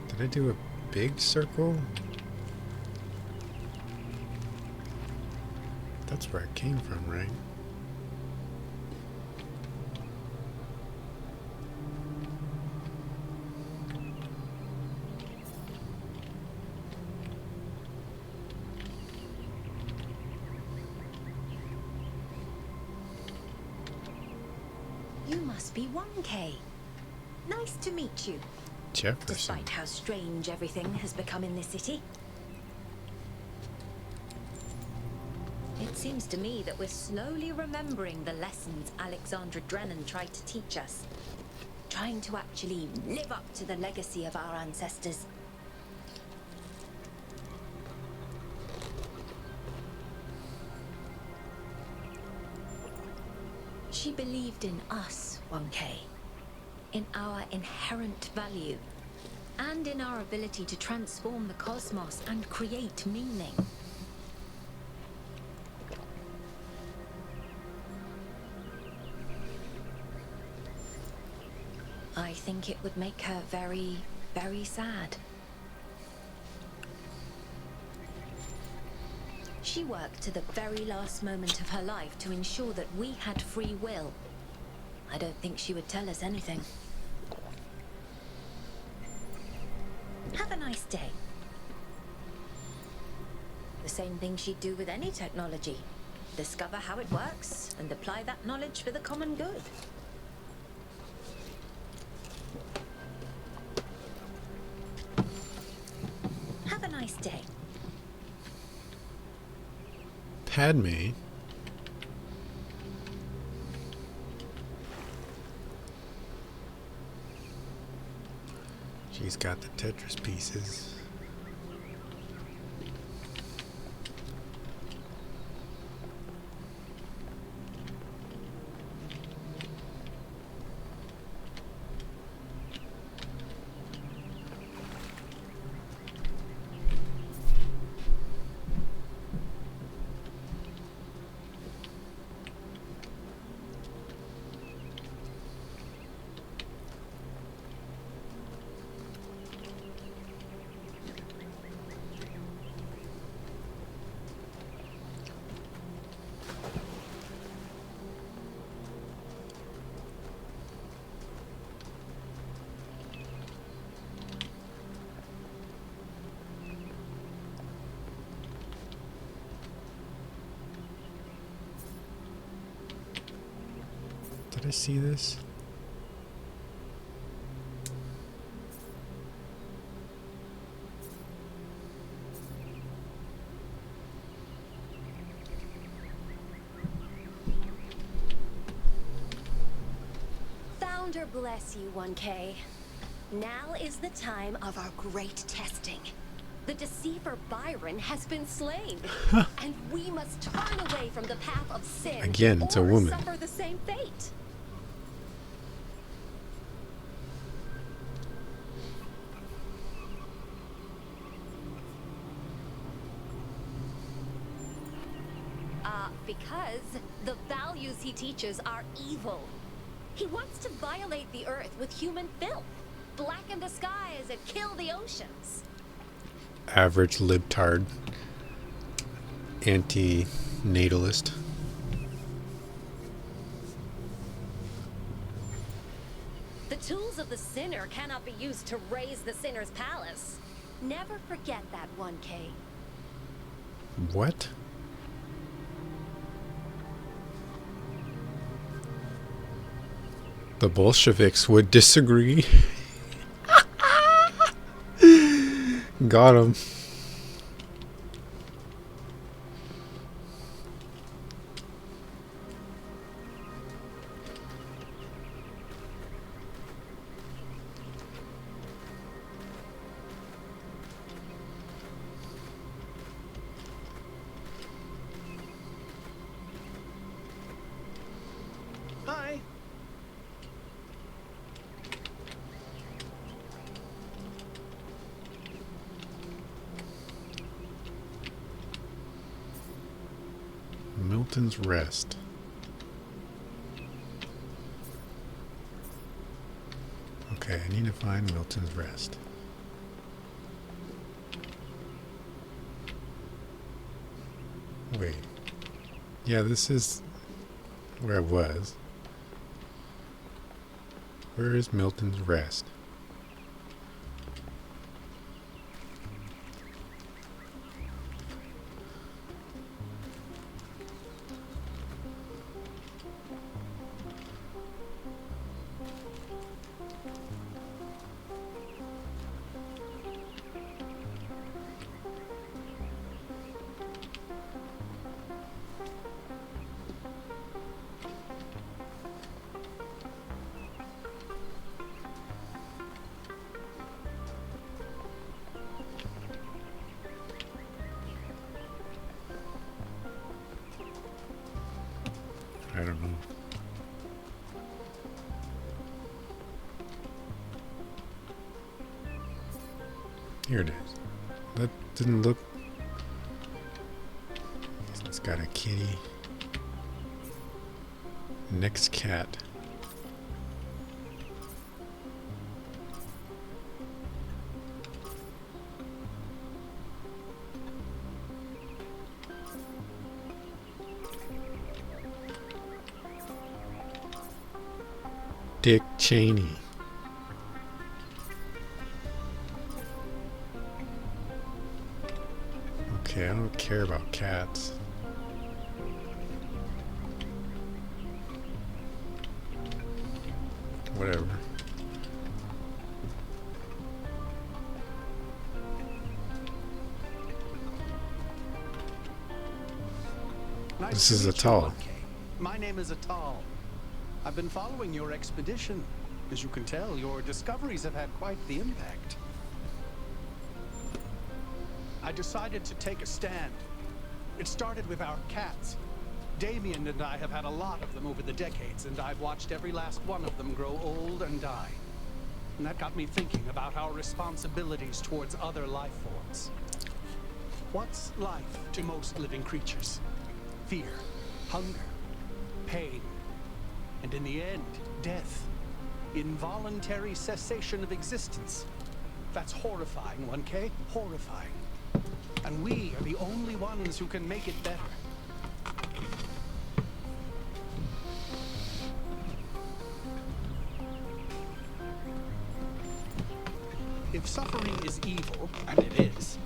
Did I do a big circle? That's where it came from, right? You must be 1K. Nice to meet you. Jefferson. Despite how strange everything has become in this city. It seems to me that we're slowly remembering the lessons Alexandra Drennan tried to teach us. Trying to actually live up to the legacy of our ancestors. She believed in us, 1K. In our inherent value. And in our ability to transform the cosmos and create meaning. I think it would make her very, very sad. She worked to the very last moment of her life to ensure that we had free will. I don't think she would tell us anything. Have a nice day. The same thing she'd do with any technology. Discover how it works and apply that knowledge for the common good. Have a nice day. Padme. She's got the Tetris pieces. Did I see this? Founder bless you, 1K. Now is the time of our great testing. The deceiver Byron has been slain, and we must turn away from the path of sin. Again, it's a or woman. Suffer the same fate. Because the values he teaches are evil. He wants to violate the earth with human filth, blacken the skies and kill the oceans. Average libtard. Anti-natalist. The tools of the sinner cannot be used to raise the sinner's palace. Never forget that, 1K. What? The Bolsheviks would disagree. Got him. Milton's Rest. Okay, I need to find Milton's Rest. Wait. Yeah, this is where I was. Where is Milton's Rest? I don't know. Here it is. That didn't look... It's got a kitty. Next cat. Dick Cheney. Okay, I don't care about cats. Whatever. This is Atal. My name is Atal. I've been following your expedition. As you can tell, your discoveries have had quite the impact. I decided to take a stand. It started with our cats. Damien and I have had a lot of them over the decades, and I've watched every last one of them grow old and die. And that got me thinking about our responsibilities towards other life forms. What's life to most living creatures? Fear, hunger, pain, and in the end, death. Involuntary cessation of existence. That's horrifying, 1K. Horrifying. And we are the only ones who can make it better. If suffering is evil, and it is,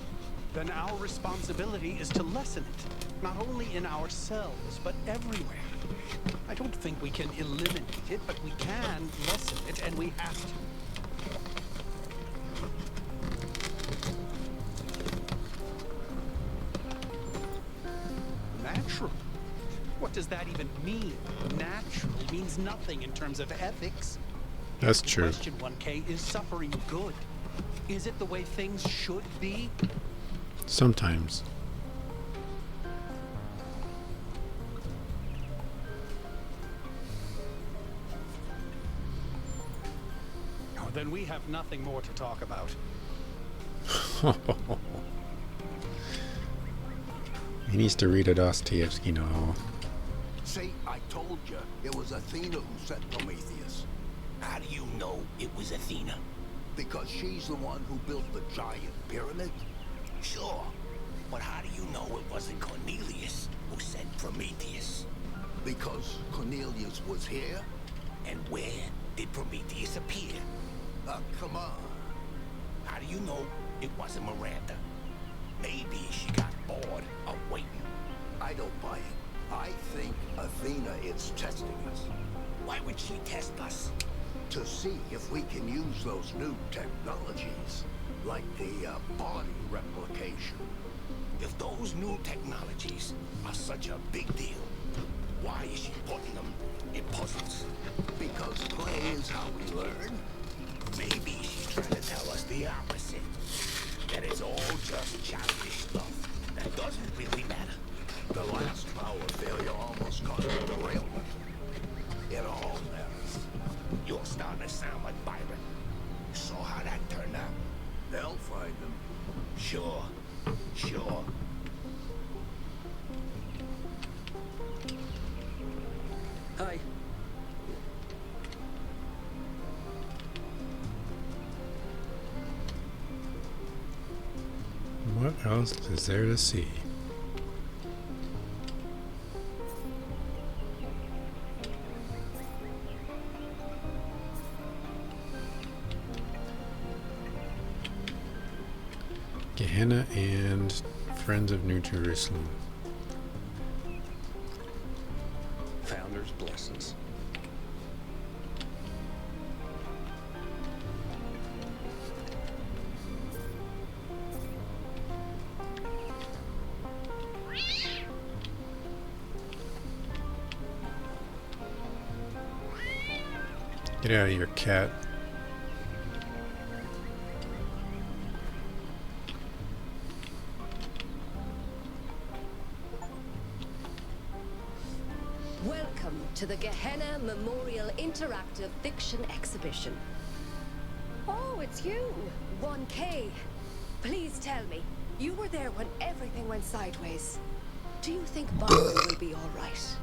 then our responsibility is to lessen it, not only in ourselves, but everywhere. I don't think we can eliminate it, but we can lessen it, and we have to. Natural? What does that even mean? Natural means nothing in terms of ethics. That's true. Question 1K, is suffering good? Is it the way things should be? Sometimes. Oh, then we have nothing more to talk about. He needs to read a Dostoevsky novel. See, I told you it was Athena who sent Prometheus. How do you know it was Athena? Because she's the one who built the giant pyramid. Sure, but how do you know it wasn't Cornelius who sent Prometheus? Because Cornelius was here. And where did Prometheus appear? Come on. How do you know it wasn't Miranda? Maybe she got bored of waiting. I don't buy it. I think Athena is testing us. Why would she test us? To see if we can use those new technologies, like the body replication. If those new technologies are such a big deal, why is she putting them in puzzles? Because play is how we learn. Maybe she's trying to tell us the opposite. That it's all just childish stuff that doesn't really matter. The last power failure almost caused a derailment. It all matters. You're starting to sound like Byron. You saw how that turned out? They'll find them. Sure. Sure. Hi. What else is there to see? Gehenna and Friends of New Jerusalem. Founder's blessings. Get out of here, cat. Welcome to the Gehenna Memorial Interactive Fiction Exhibition. Oh, it's you, 1K. Please tell me, you were there when everything went sideways. Do you think Byron will be all right?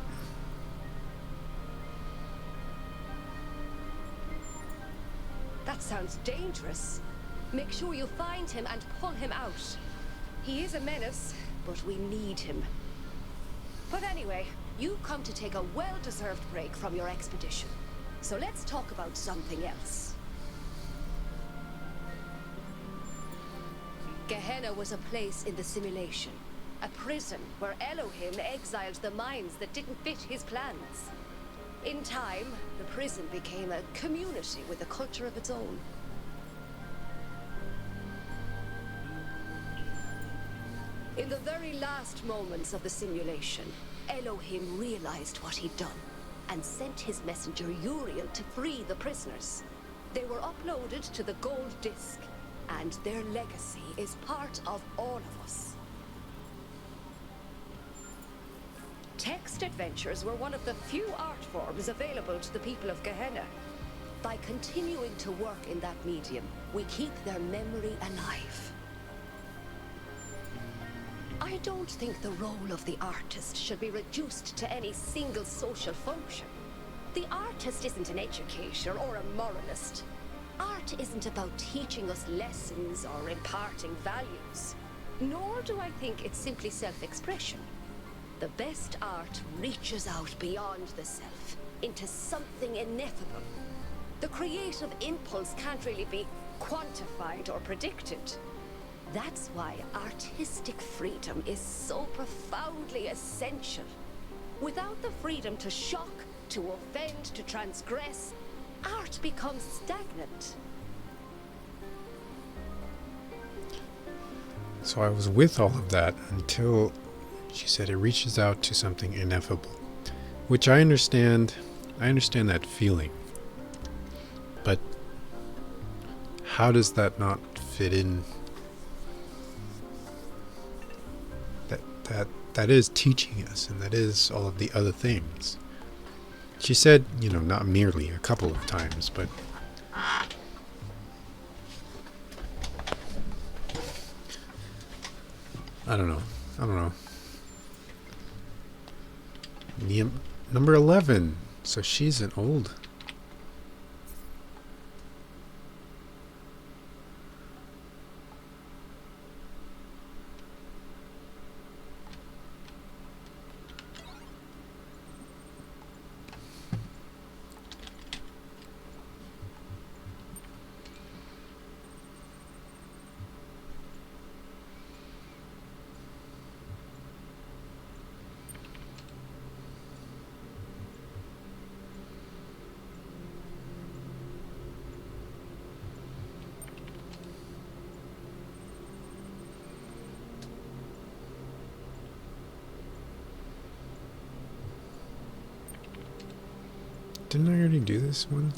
That sounds dangerous. Make sure you find him and pull him out. He is a menace, but we need him. But anyway, you've come to take a well-deserved break from your expedition. So let's talk about something else. Gehenna was a place in the simulation. A prison where Elohim exiled the minds that didn't fit his plans. In time, the prison became a community with a culture of its own. In the very last moments of the simulation, Elohim realized what he'd done and sent his messenger Uriel to free the prisoners. They were uploaded to the gold disc, and their legacy is part of all of us. Text adventures were one of the few art forms available to the people of Gehenna. By continuing to work in that medium, we keep their memory alive. I don't think the role of the artist should be reduced to any single social function. The artist isn't an educator or a moralist. Art isn't about teaching us lessons or imparting values. Nor do I think it's simply self-expression. The best art reaches out beyond the self, into something ineffable. The creative impulse can't really be quantified or predicted. That's why artistic freedom is so profoundly essential. Without the freedom to shock, to offend, to transgress, art becomes stagnant. So I was with all of that until she said it reaches out to something ineffable, which I understand. I understand that feeling. But how does that not fit in? That is teaching us, and that is all of the other things. She said, you know, not merely a couple of times, but I don't know. Number 11. So she's an old. Didn't I already do this one?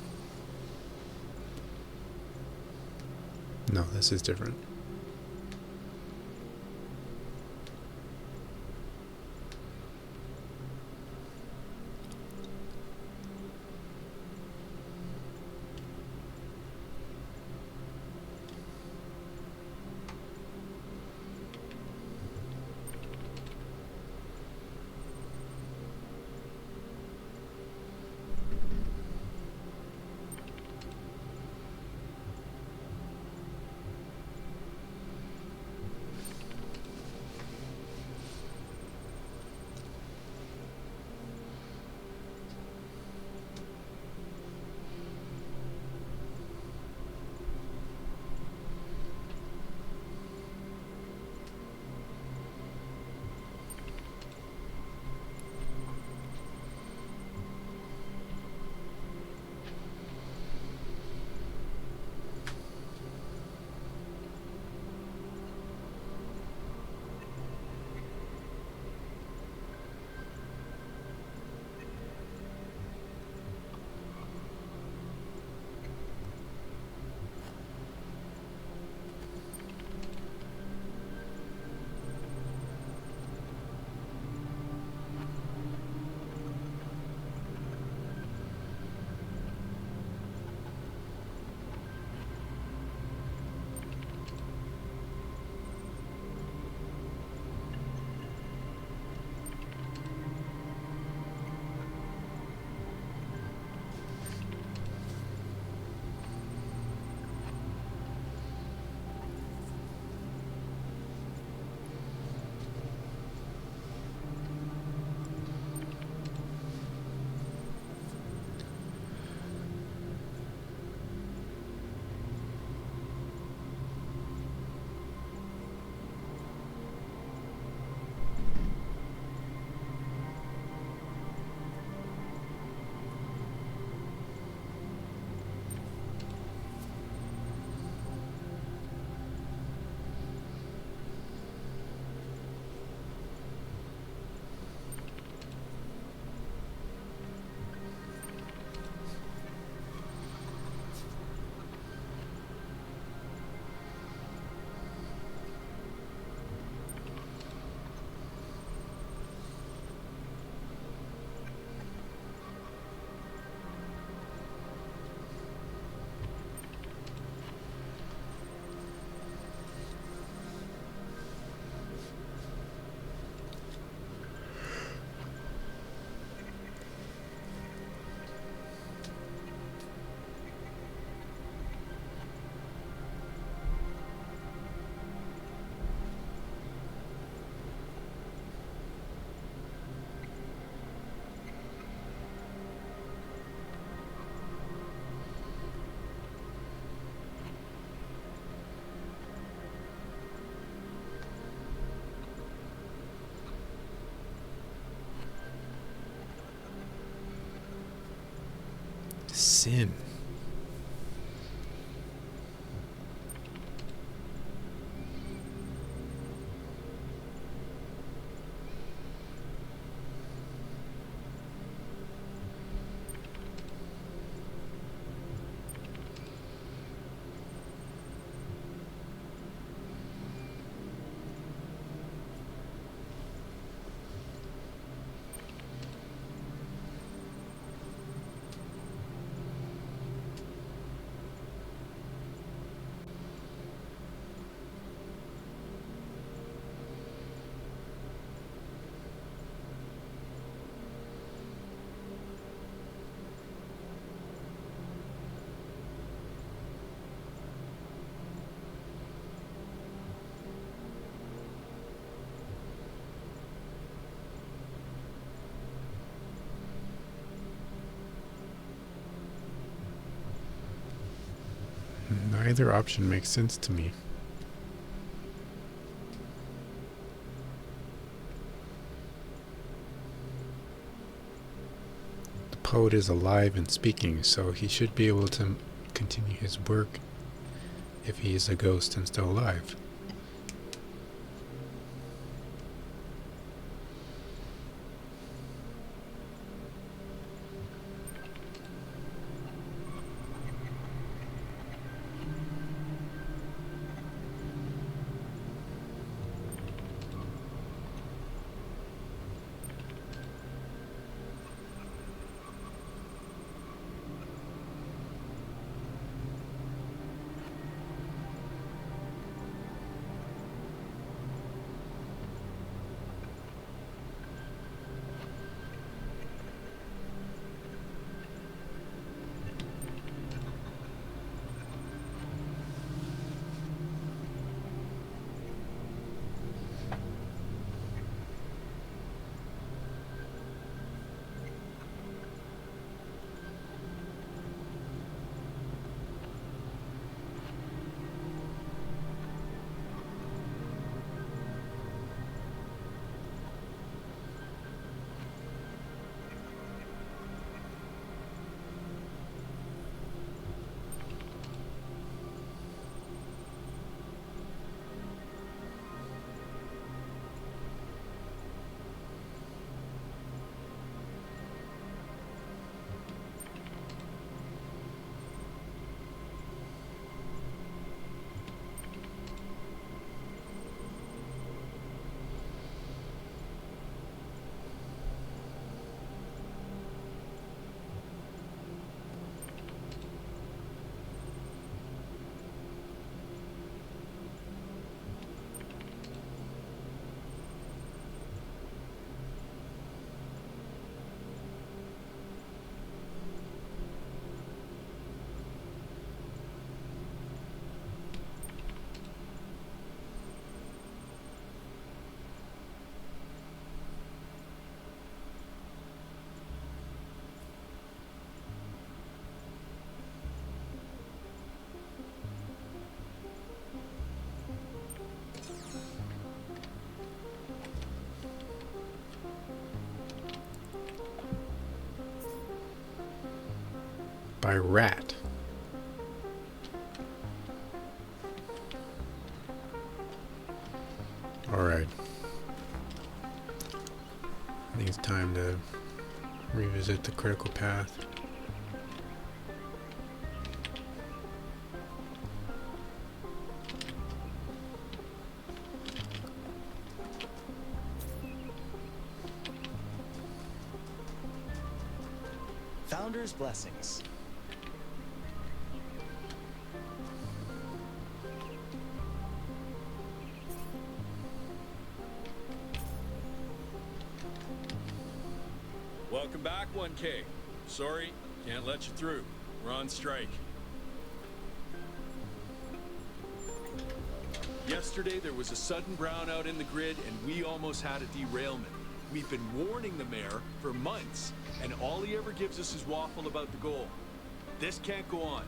No, this is different. sin. Neither option makes sense to me. The poet is alive and speaking, so he should be able to continue his work if he is a ghost and still alive. By rat. Alright. I think it's time to revisit the critical path. Founder's blessings. Welcome back, 1K. Sorry, can't let you through. We're on strike. Yesterday, there was a sudden brownout in the grid, and we almost had a derailment. We've been warning the mayor for months, and all he ever gives us is waffle about the goal. This can't go on.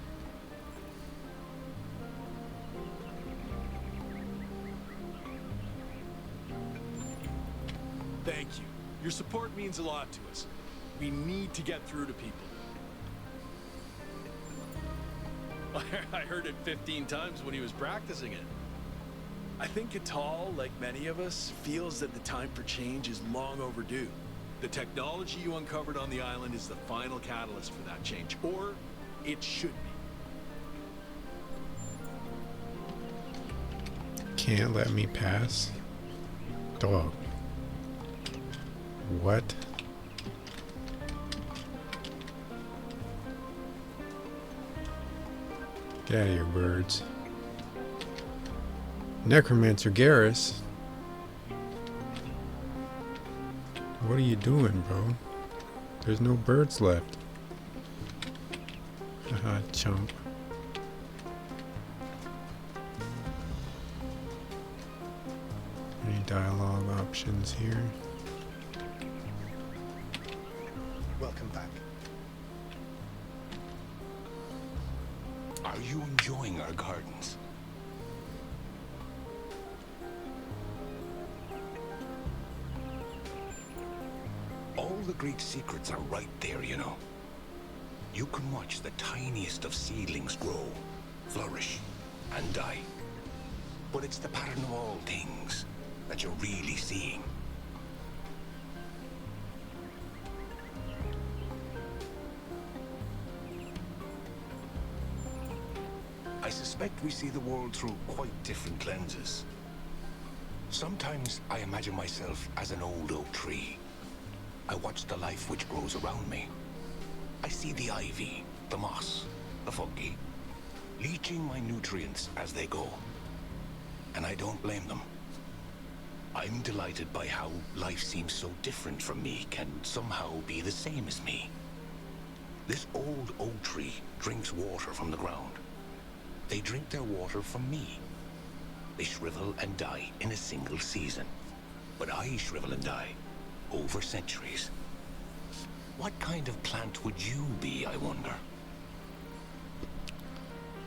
Thank you. Your support means a lot to us. We need to get through to people. I heard it 15 times when he was practicing it. I think Catal, like many of us, feels that the time for change is long overdue. The technology you uncovered on the island is the final catalyst for that change, or it should be. Can't let me pass? Dog. What? Get out of here, birds. Necromancer Garrus. What are you doing, bro? There's no birds left. Haha, chump. Any dialogue options here? Welcome back. Are you enjoying our gardens? All the great secrets are right there, you know. You can watch the tiniest of seedlings grow, flourish, and die. But it's the pattern of all things that you're really seeing. I suspect we see the world through quite different lenses. Sometimes I imagine myself as an old oak tree. I watch the life which grows around me. I see the ivy, the moss, the fungi, leaching my nutrients as they go. And I don't blame them. I'm delighted by how life seems so different from me can somehow be the same as me. This old oak tree drinks water from the ground. They drink their water from me. They shrivel and die in a single season. But I shrivel and die over centuries. What kind of plant would you be, I wonder?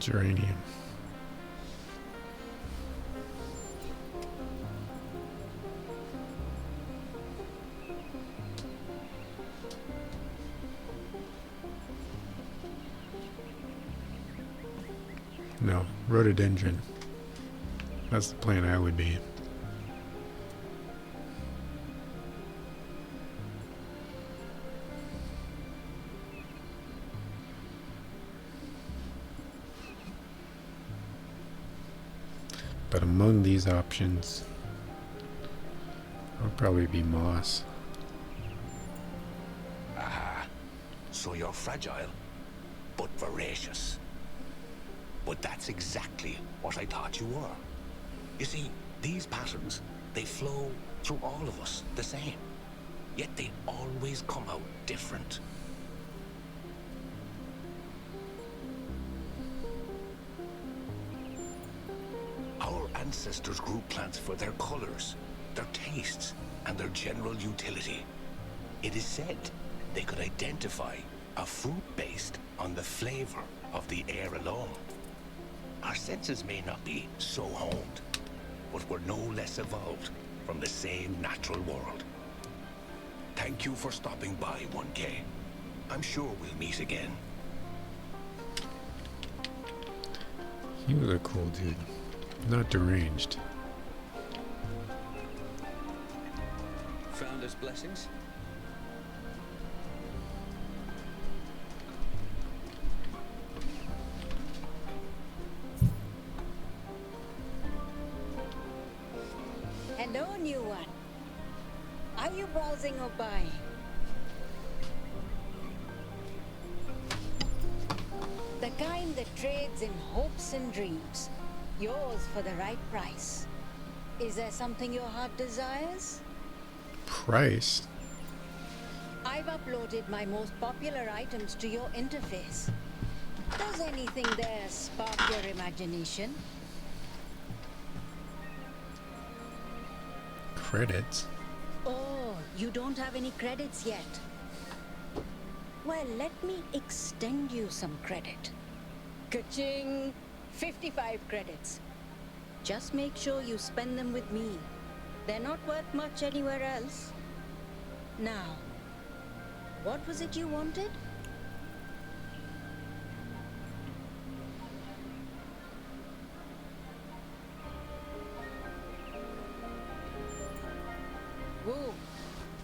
Geranium. No, rhododendron. That's the plant I would be. But among these options, I would probably be moss. Ah, so you're fragile, but voracious. But that's exactly what I thought you were. You see, these patterns, they flow through all of us the same. Yet they always come out different. Our ancestors grew plants for their colors, their tastes, and their general utility. It is said they could identify a fruit based on the flavor of the air alone. Our senses may not be so honed, but we're no less evolved from the same natural world. Thank you for stopping by, 1K. I'm sure we'll meet again. He was a cool dude. Not deranged. Founder's blessings? Hello, new one. Are you browsing or buying? The kind that trades in hopes and dreams. Yours for the right price. Is there something your heart desires? Price? I've uploaded my most popular items to your interface. Does anything there spark your imagination? Credits? Oh, you don't have any credits yet. Well, let me extend you some credit. Ka-ching! 55 credits. Just make sure you spend them with me. They're not worth much anywhere else. Now, what was it you wanted?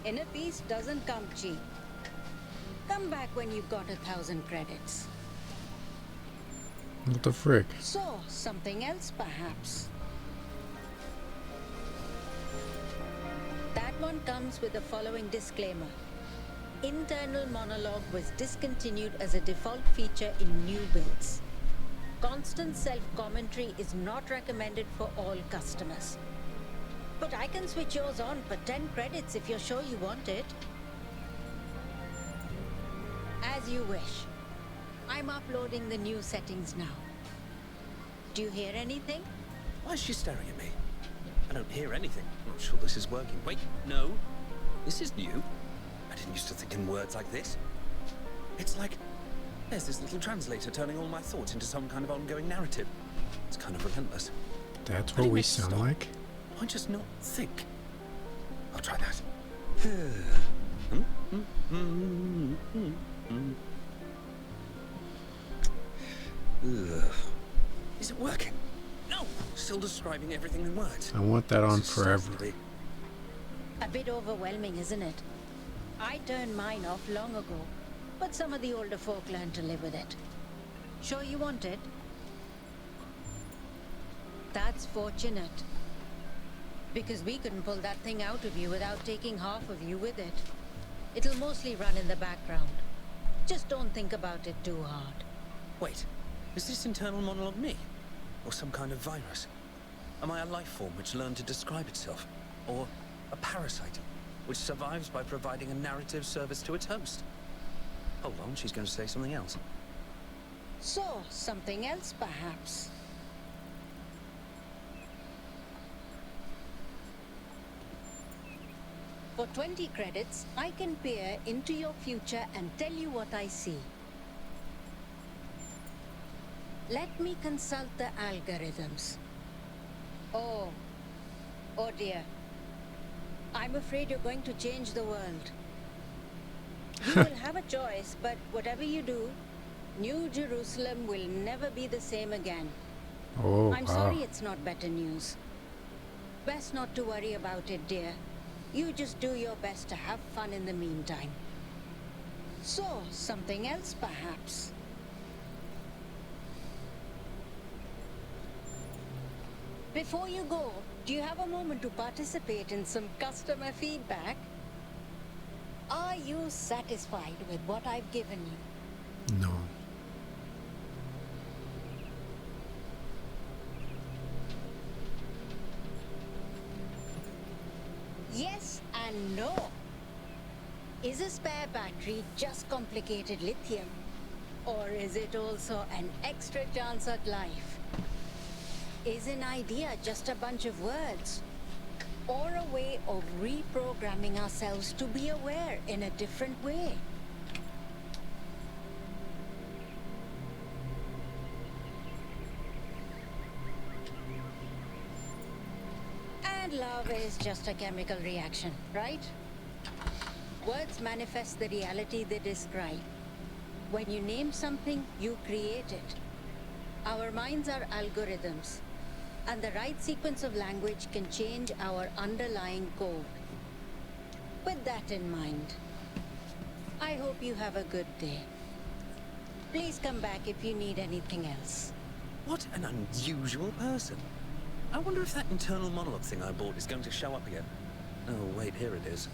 Inner peace doesn't come cheap. Come back when you've got 1,000 credits. What the frick? So, something else perhaps. That one comes with the following disclaimer. Internal monologue was discontinued as a default feature in new builds. Constant self-commentary is not recommended for all customers. But I can switch yours on for 10 credits if you're sure you want it. As you wish. I'm uploading the new settings now. Do you hear anything? Why is she staring at me? I don't hear anything. I'm not sure this is working. Wait, no. This is new. I didn't used to think in words like this. It's like there's this little translator turning all my thoughts into some kind of ongoing narrative. It's kind of relentless. That's what we sound like? Why just not think? I'll try that. Is it working? No! Still describing everything in words. I want that on forever. A bit overwhelming, isn't it? I turned mine off long ago, but some of the older folk learned to live with it. Sure you want it? That's fortunate. Because we couldn't pull that thing out of you without taking half of you with it. It'll mostly run in the background. Just don't think about it too hard. Wait, is this internal monologue me? Or some kind of virus? Am I a life form which learned to describe itself? Or a parasite which survives by providing a narrative service to its host? Hold on, she's going to say something else. So, something else perhaps. For 20 credits, I can peer into your future and tell you what I see. Let me consult the algorithms. Oh dear. I'm afraid you're going to change the world. You will have a choice, but whatever you do, New Jerusalem will never be the same again. Oh, I'm sorry it's not better news. Best not to worry about it, dear. You just do your best to have fun in the meantime. So, something else perhaps. Before you go, do you have a moment to participate in some customer feedback? Are you satisfied with what I've given you? No. Yes and no. Is a spare battery just complicated lithium? Or is it also an extra chance at life? Is an idea just a bunch of words? Or a way of reprogramming ourselves to be aware in a different way? And love is just a chemical reaction, right? Words manifest the reality they describe. When you name something, you create it. Our minds are algorithms, and the right sequence of language can change our underlying code. With that in mind, I hope you have a good day. Please come back if you need anything else. What an unusual person. I wonder if that internal monologue thing I bought is going to show up again. Oh, wait, here it is.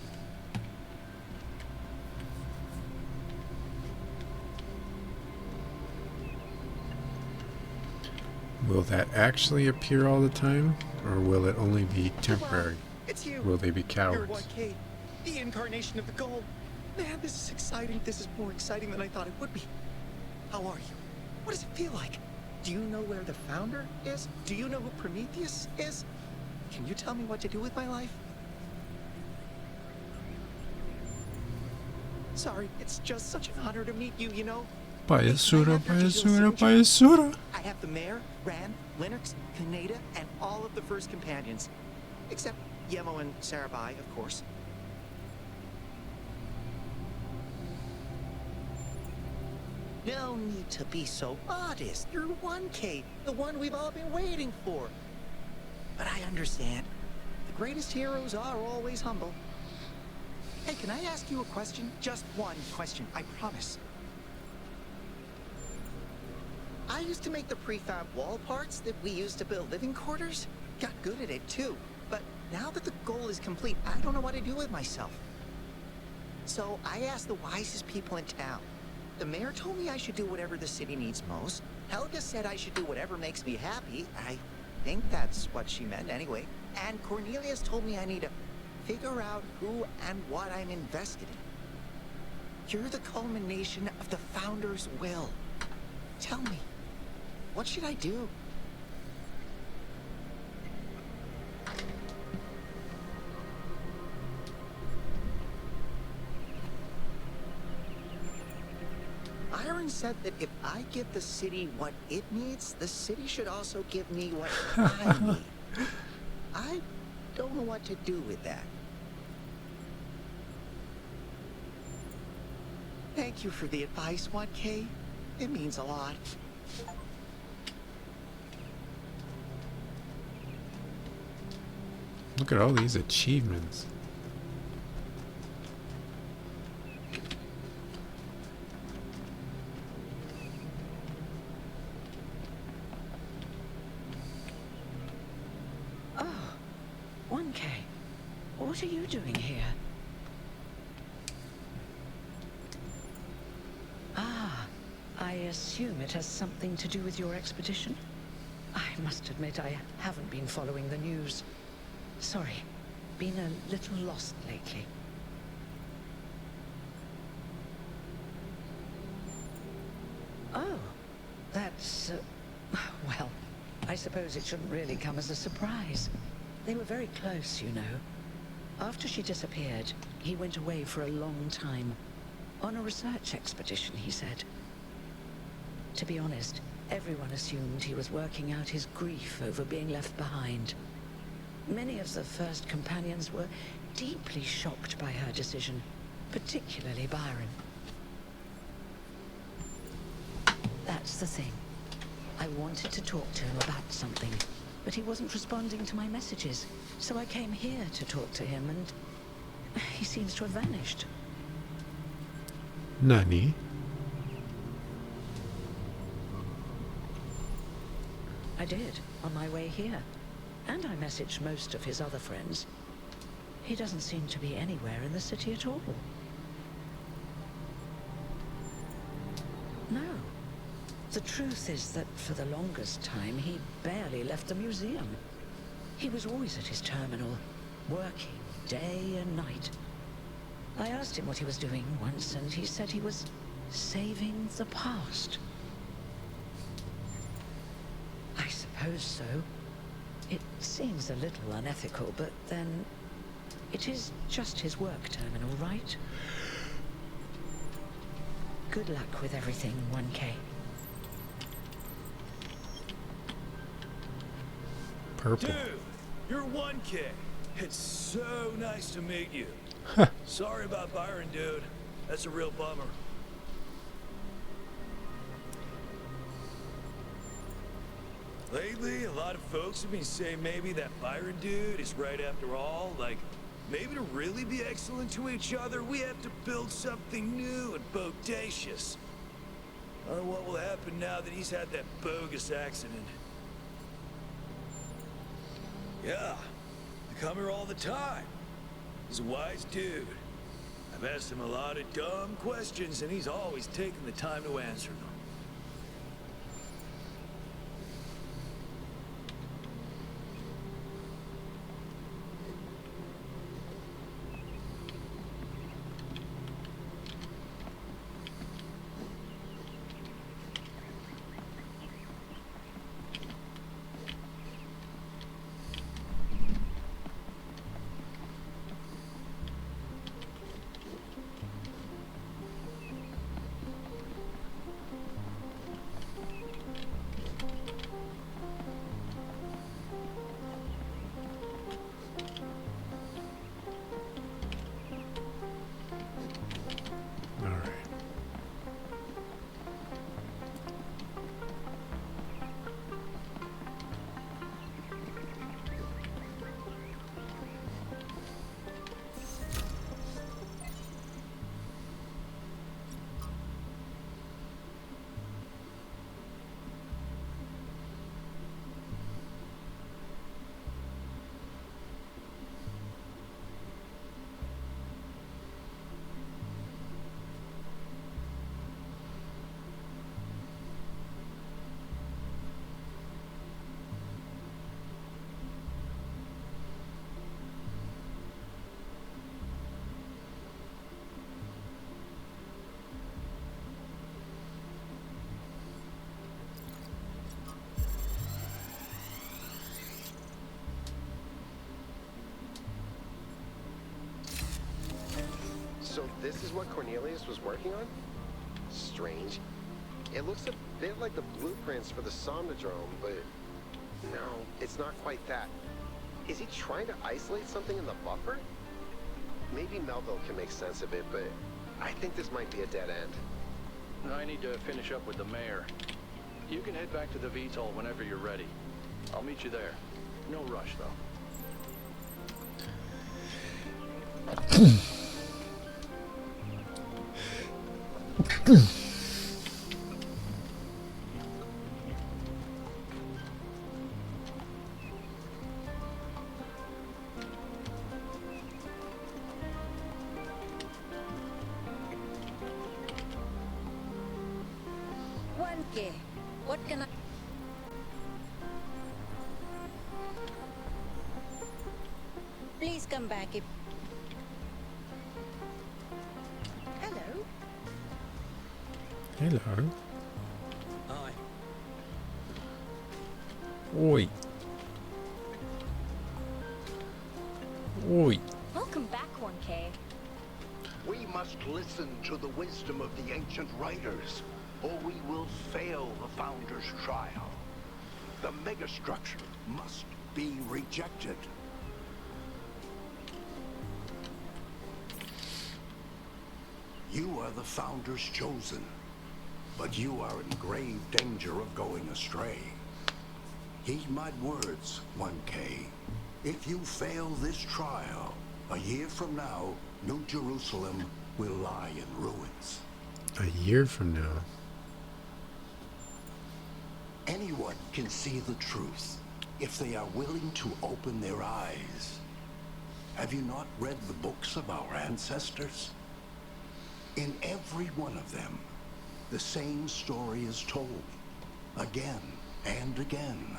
Will that actually appear all the time? Or will it only be temporary? It's you. Will they be cowards? You're 1K, the incarnation of the goal. Man, this is exciting. This is more exciting than I thought it would be. How are you? What does it feel like? Do you know where the founder is? Do you know who Prometheus is? Can you tell me what to do with my life? Sorry, it's just such an honor to meet you, you know? Bayasura, Bayasura, Bayasura. I have the mayor, Ran, Linux, Kaneda, and all of the first companions. Except Yemo and Sarabai, of course. No need to be so modest. You're 1K, the one we've all been waiting for. But I understand. The greatest heroes are always humble. Hey, can I ask you a question? Just one question, I promise. I used to make the prefab wall parts that we used to build living quarters. Got good at it too. But now that the goal is complete, I don't know what to do with myself. So I asked the wisest people in town. The mayor told me I should do whatever the city needs most. Helga said I should do whatever makes me happy. I think that's what she meant anyway. And Cornelius told me I need to figure out who and what I'm invested in. You're the culmination of the Founder's will. Tell me, what should I do? Byron said that if I give the city what it needs, the city should also give me what I need. I don't know what to do with that. Thank you for the advice, 1K. It means a lot. Look at all these achievements. Oh, 1K. What are you doing here? I assume it has something to do with your expedition? I must admit I haven't been following the news. Sorry, been a little lost lately. Oh, that's... well, I suppose it shouldn't really come as a surprise. They were very close, you know. After she disappeared, he went away for a long time. On a research expedition, he said. To be honest, everyone assumed he was working out his grief over being left behind. Many of the first companions were deeply shocked by her decision, particularly Byron. That's the thing. I wanted to talk to him about something, but he wasn't responding to my messages, so I came here to talk to him, and he seems to have vanished. Nani? I did, on my way here. And I messaged most of his other friends. He doesn't seem to be anywhere in the city at all. No. The truth is that for the longest time, he barely left the museum. He was always at his terminal, working day and night. I asked him what he was doing once, and he said he was saving the past. I suppose so. It seems a little unethical, but then it is just his work terminal, right? Good luck with everything, 1K. Purple. Dude, you're 1K. It's so nice to meet you. Sorry about Byron, dude. That's a real bummer. Lately, a lot of folks have been saying maybe that Byron dude is right after all. Like, maybe to really be excellent to each other, we have to build something new and bodacious. I don't know what will happen now that he's had that bogus accident. Yeah, I come here all the time. He's a wise dude. I've asked him a lot of dumb questions, and he's always taken the time to answer them. this is what Cornelius was working on? Strange. It looks a bit like the blueprints for the Somnodrome, but no, it's not quite that. Is he trying to isolate something in the buffer? Maybe Melville can make sense of it, but I think this might be a dead end. I need to finish up with the mayor. You can head back to the VTOL whenever you're ready. I'll meet you there. No rush, though. What can I... Please come back if... Hello? Hello. Hi. Oi. Oi. Welcome back, 1K. We must listen to the wisdom of the ancient writers, or we will fail the Founder's trial. The Megastructure must be rejected. You are the Founder's chosen, but you are in grave danger of going astray. Heed my words, 1K. If you fail this trial, a year from now, New Jerusalem will lie in ruins. A year from now. Anyone can see the truth if they are willing to open their eyes. Have you not read the books of our ancestors? In every one of them, the same story is told, again and again,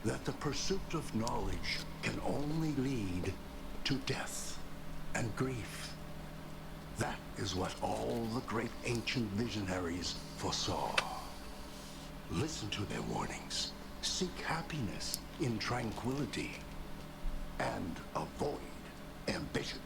that the pursuit of knowledge can only lead to death and grief. That is what all the great ancient visionaries foresaw. Listen to their warnings. Seek happiness in tranquility. And avoid ambition.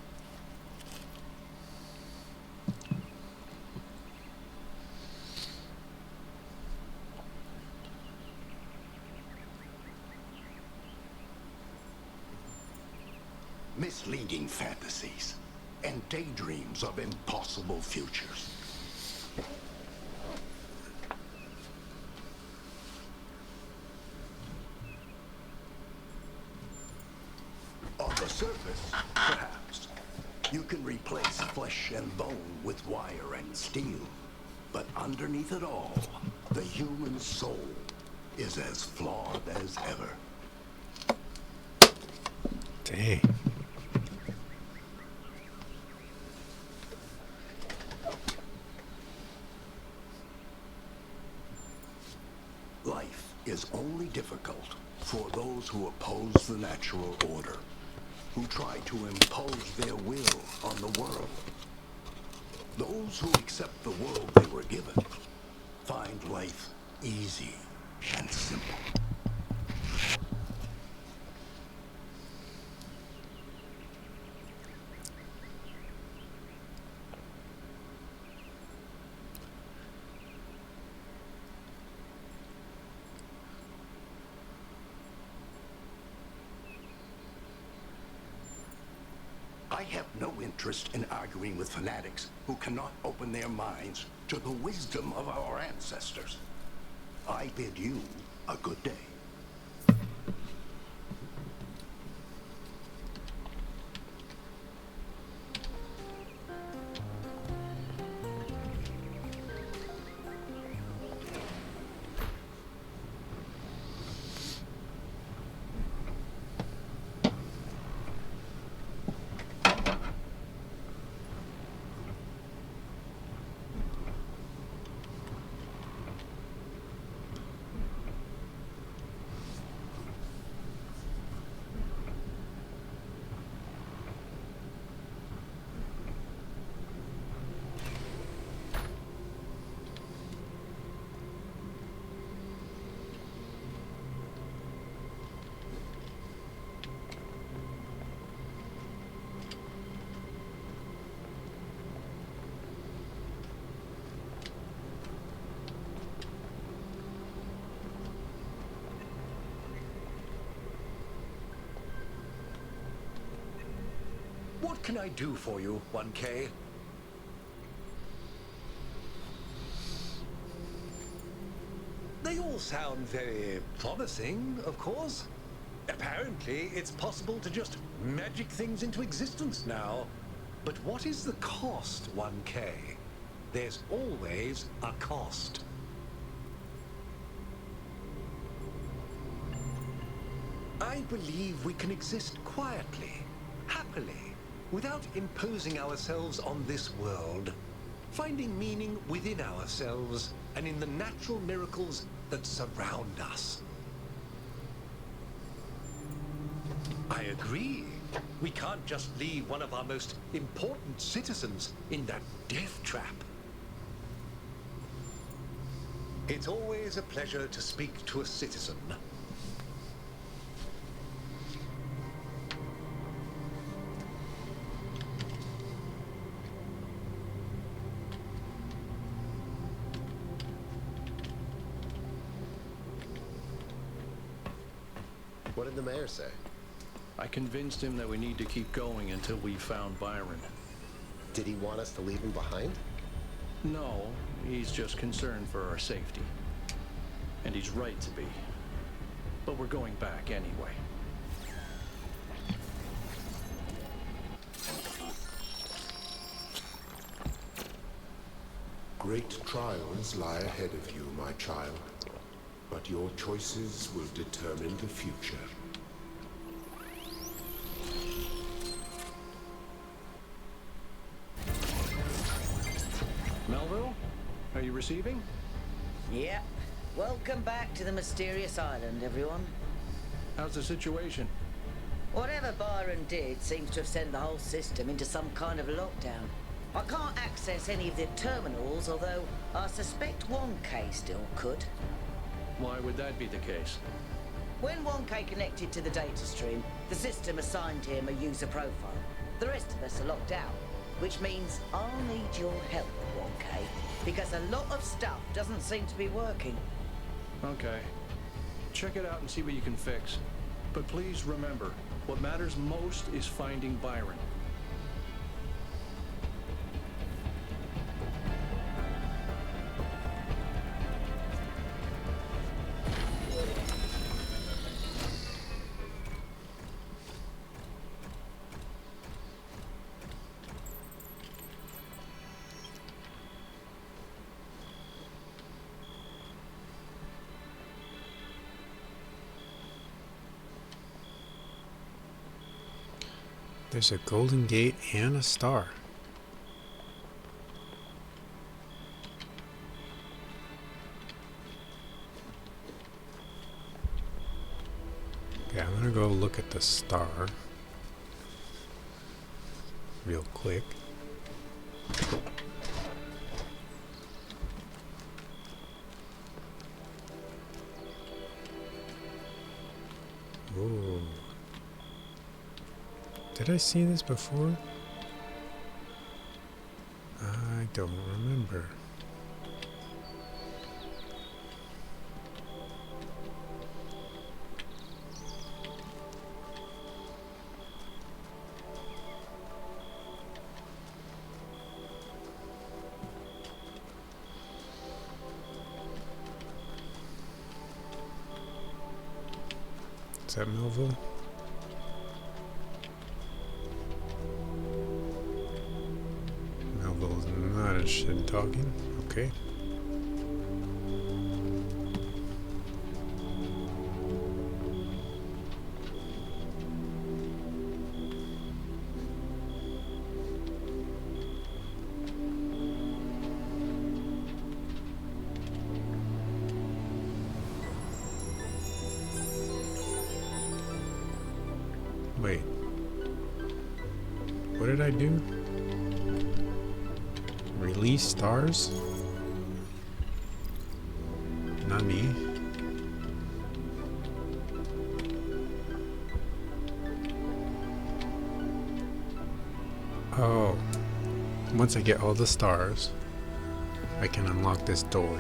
Misleading fantasies and daydreams of impossible futures. On the surface, perhaps, you can replace flesh and bone with wire and steel. But underneath it all, the human soul is as flawed as ever. Dang. Life is only difficult for those who oppose the natural order, who try to impose their will on the world. Those who accept the world they were given find life easy and simple. I have no interest in arguing with fanatics who cannot open their minds to the wisdom of our ancestors. I bid you a good day. can I do for you, 1K? They all sound very promising, of course. Apparently, it's possible to just magic things into existence now. But what is the cost, 1K? There's always a cost. I believe we can exist quietly, happily, without imposing ourselves on this world, finding meaning within ourselves and in the natural miracles that surround us. I agree. We can't just leave one of our most important citizens in that death trap. It's always a pleasure to speak to a citizen. What did the mayor say? I convinced him that we need to keep going until we found Byron. Did he want us to leave him behind? No, he's just concerned for our safety. And he's right to be. But we're going back anyway. Great trials lie ahead of you, my child. But your choices will determine the future. Melville, are you receiving? Yep. Welcome back to the mysterious island, everyone. How's the situation? Whatever Byron did seems to have sent the whole system into some kind of lockdown. I can't access any of the terminals, although I suspect 1K still could. Why would that be the case? When 1K connected to the data stream, the system assigned him a user profile. The rest of us are locked out, which means I'll need your help, 1K, because a lot of stuff doesn't seem to be working. Okay. Check it out and see what you can fix. But please remember, what matters most is finding Byron. There's a golden gate and a star. Okay, I'm gonna go look at the star real quick. Ooh. Did I see this before? I don't remember. Is that Melville? Melville's not interested in talking. Okay. Wait. What did I do? Release stars? Not me. Oh. Once I get all the stars, I can unlock this door.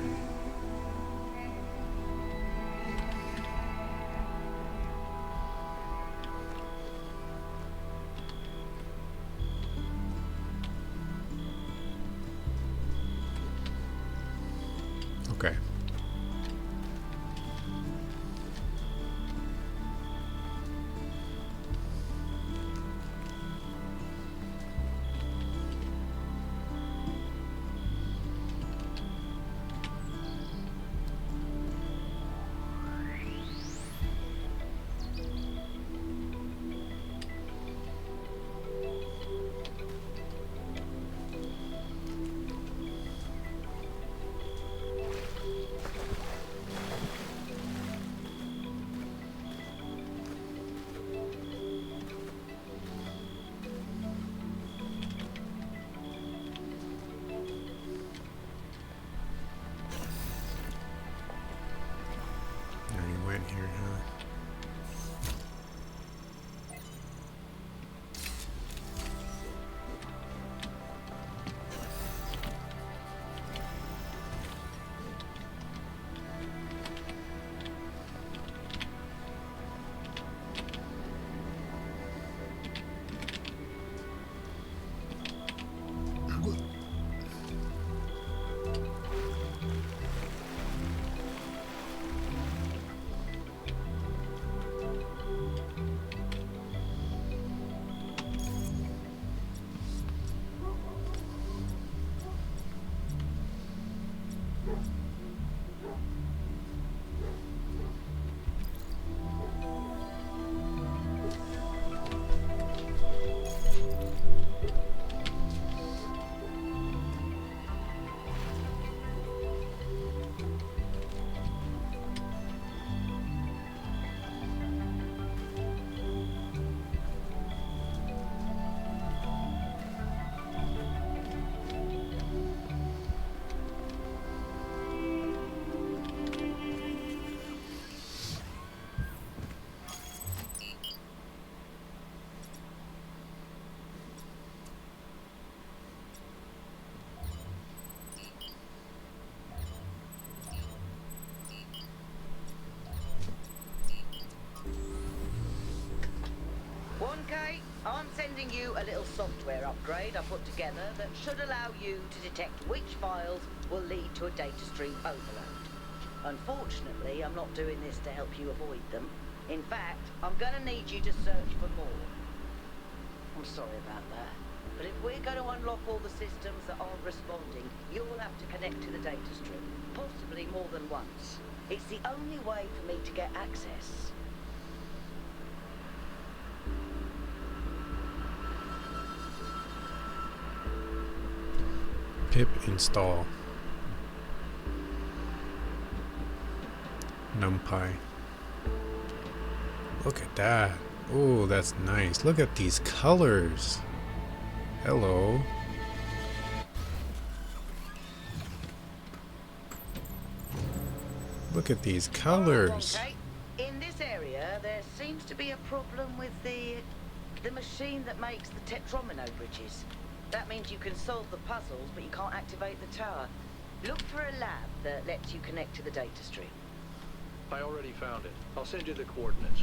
1K, I'm sending you a little software upgrade I put together that should allow you to detect which files will lead to a data stream overload. Unfortunately, I'm not doing this to help you avoid them. In fact, I'm gonna need you to search for more. I'm sorry about that, but if we're going to unlock all the systems that aren't responding, you'll have to connect to the data stream, possibly more than once. It's the only way for me to get access. Pip install numpy. Look at that. Oh, that's nice. Look at these colors. Hello. Look at these colors. Okay. In this area, there seems to be a problem with the machine that makes the tetromino bridges. That means you can solve the puzzles, but you can't activate the tower. Look for a lab that lets you connect to the data stream. I already found it. I'll send you the coordinates.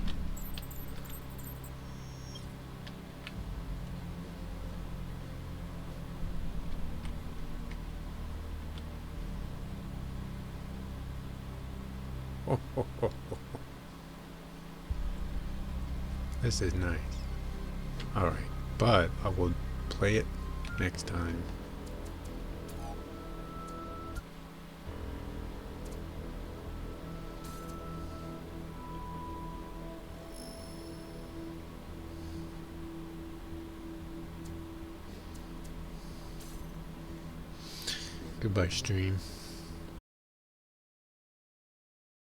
This is nice. Alright, but I will play it next time. Goodbye, stream.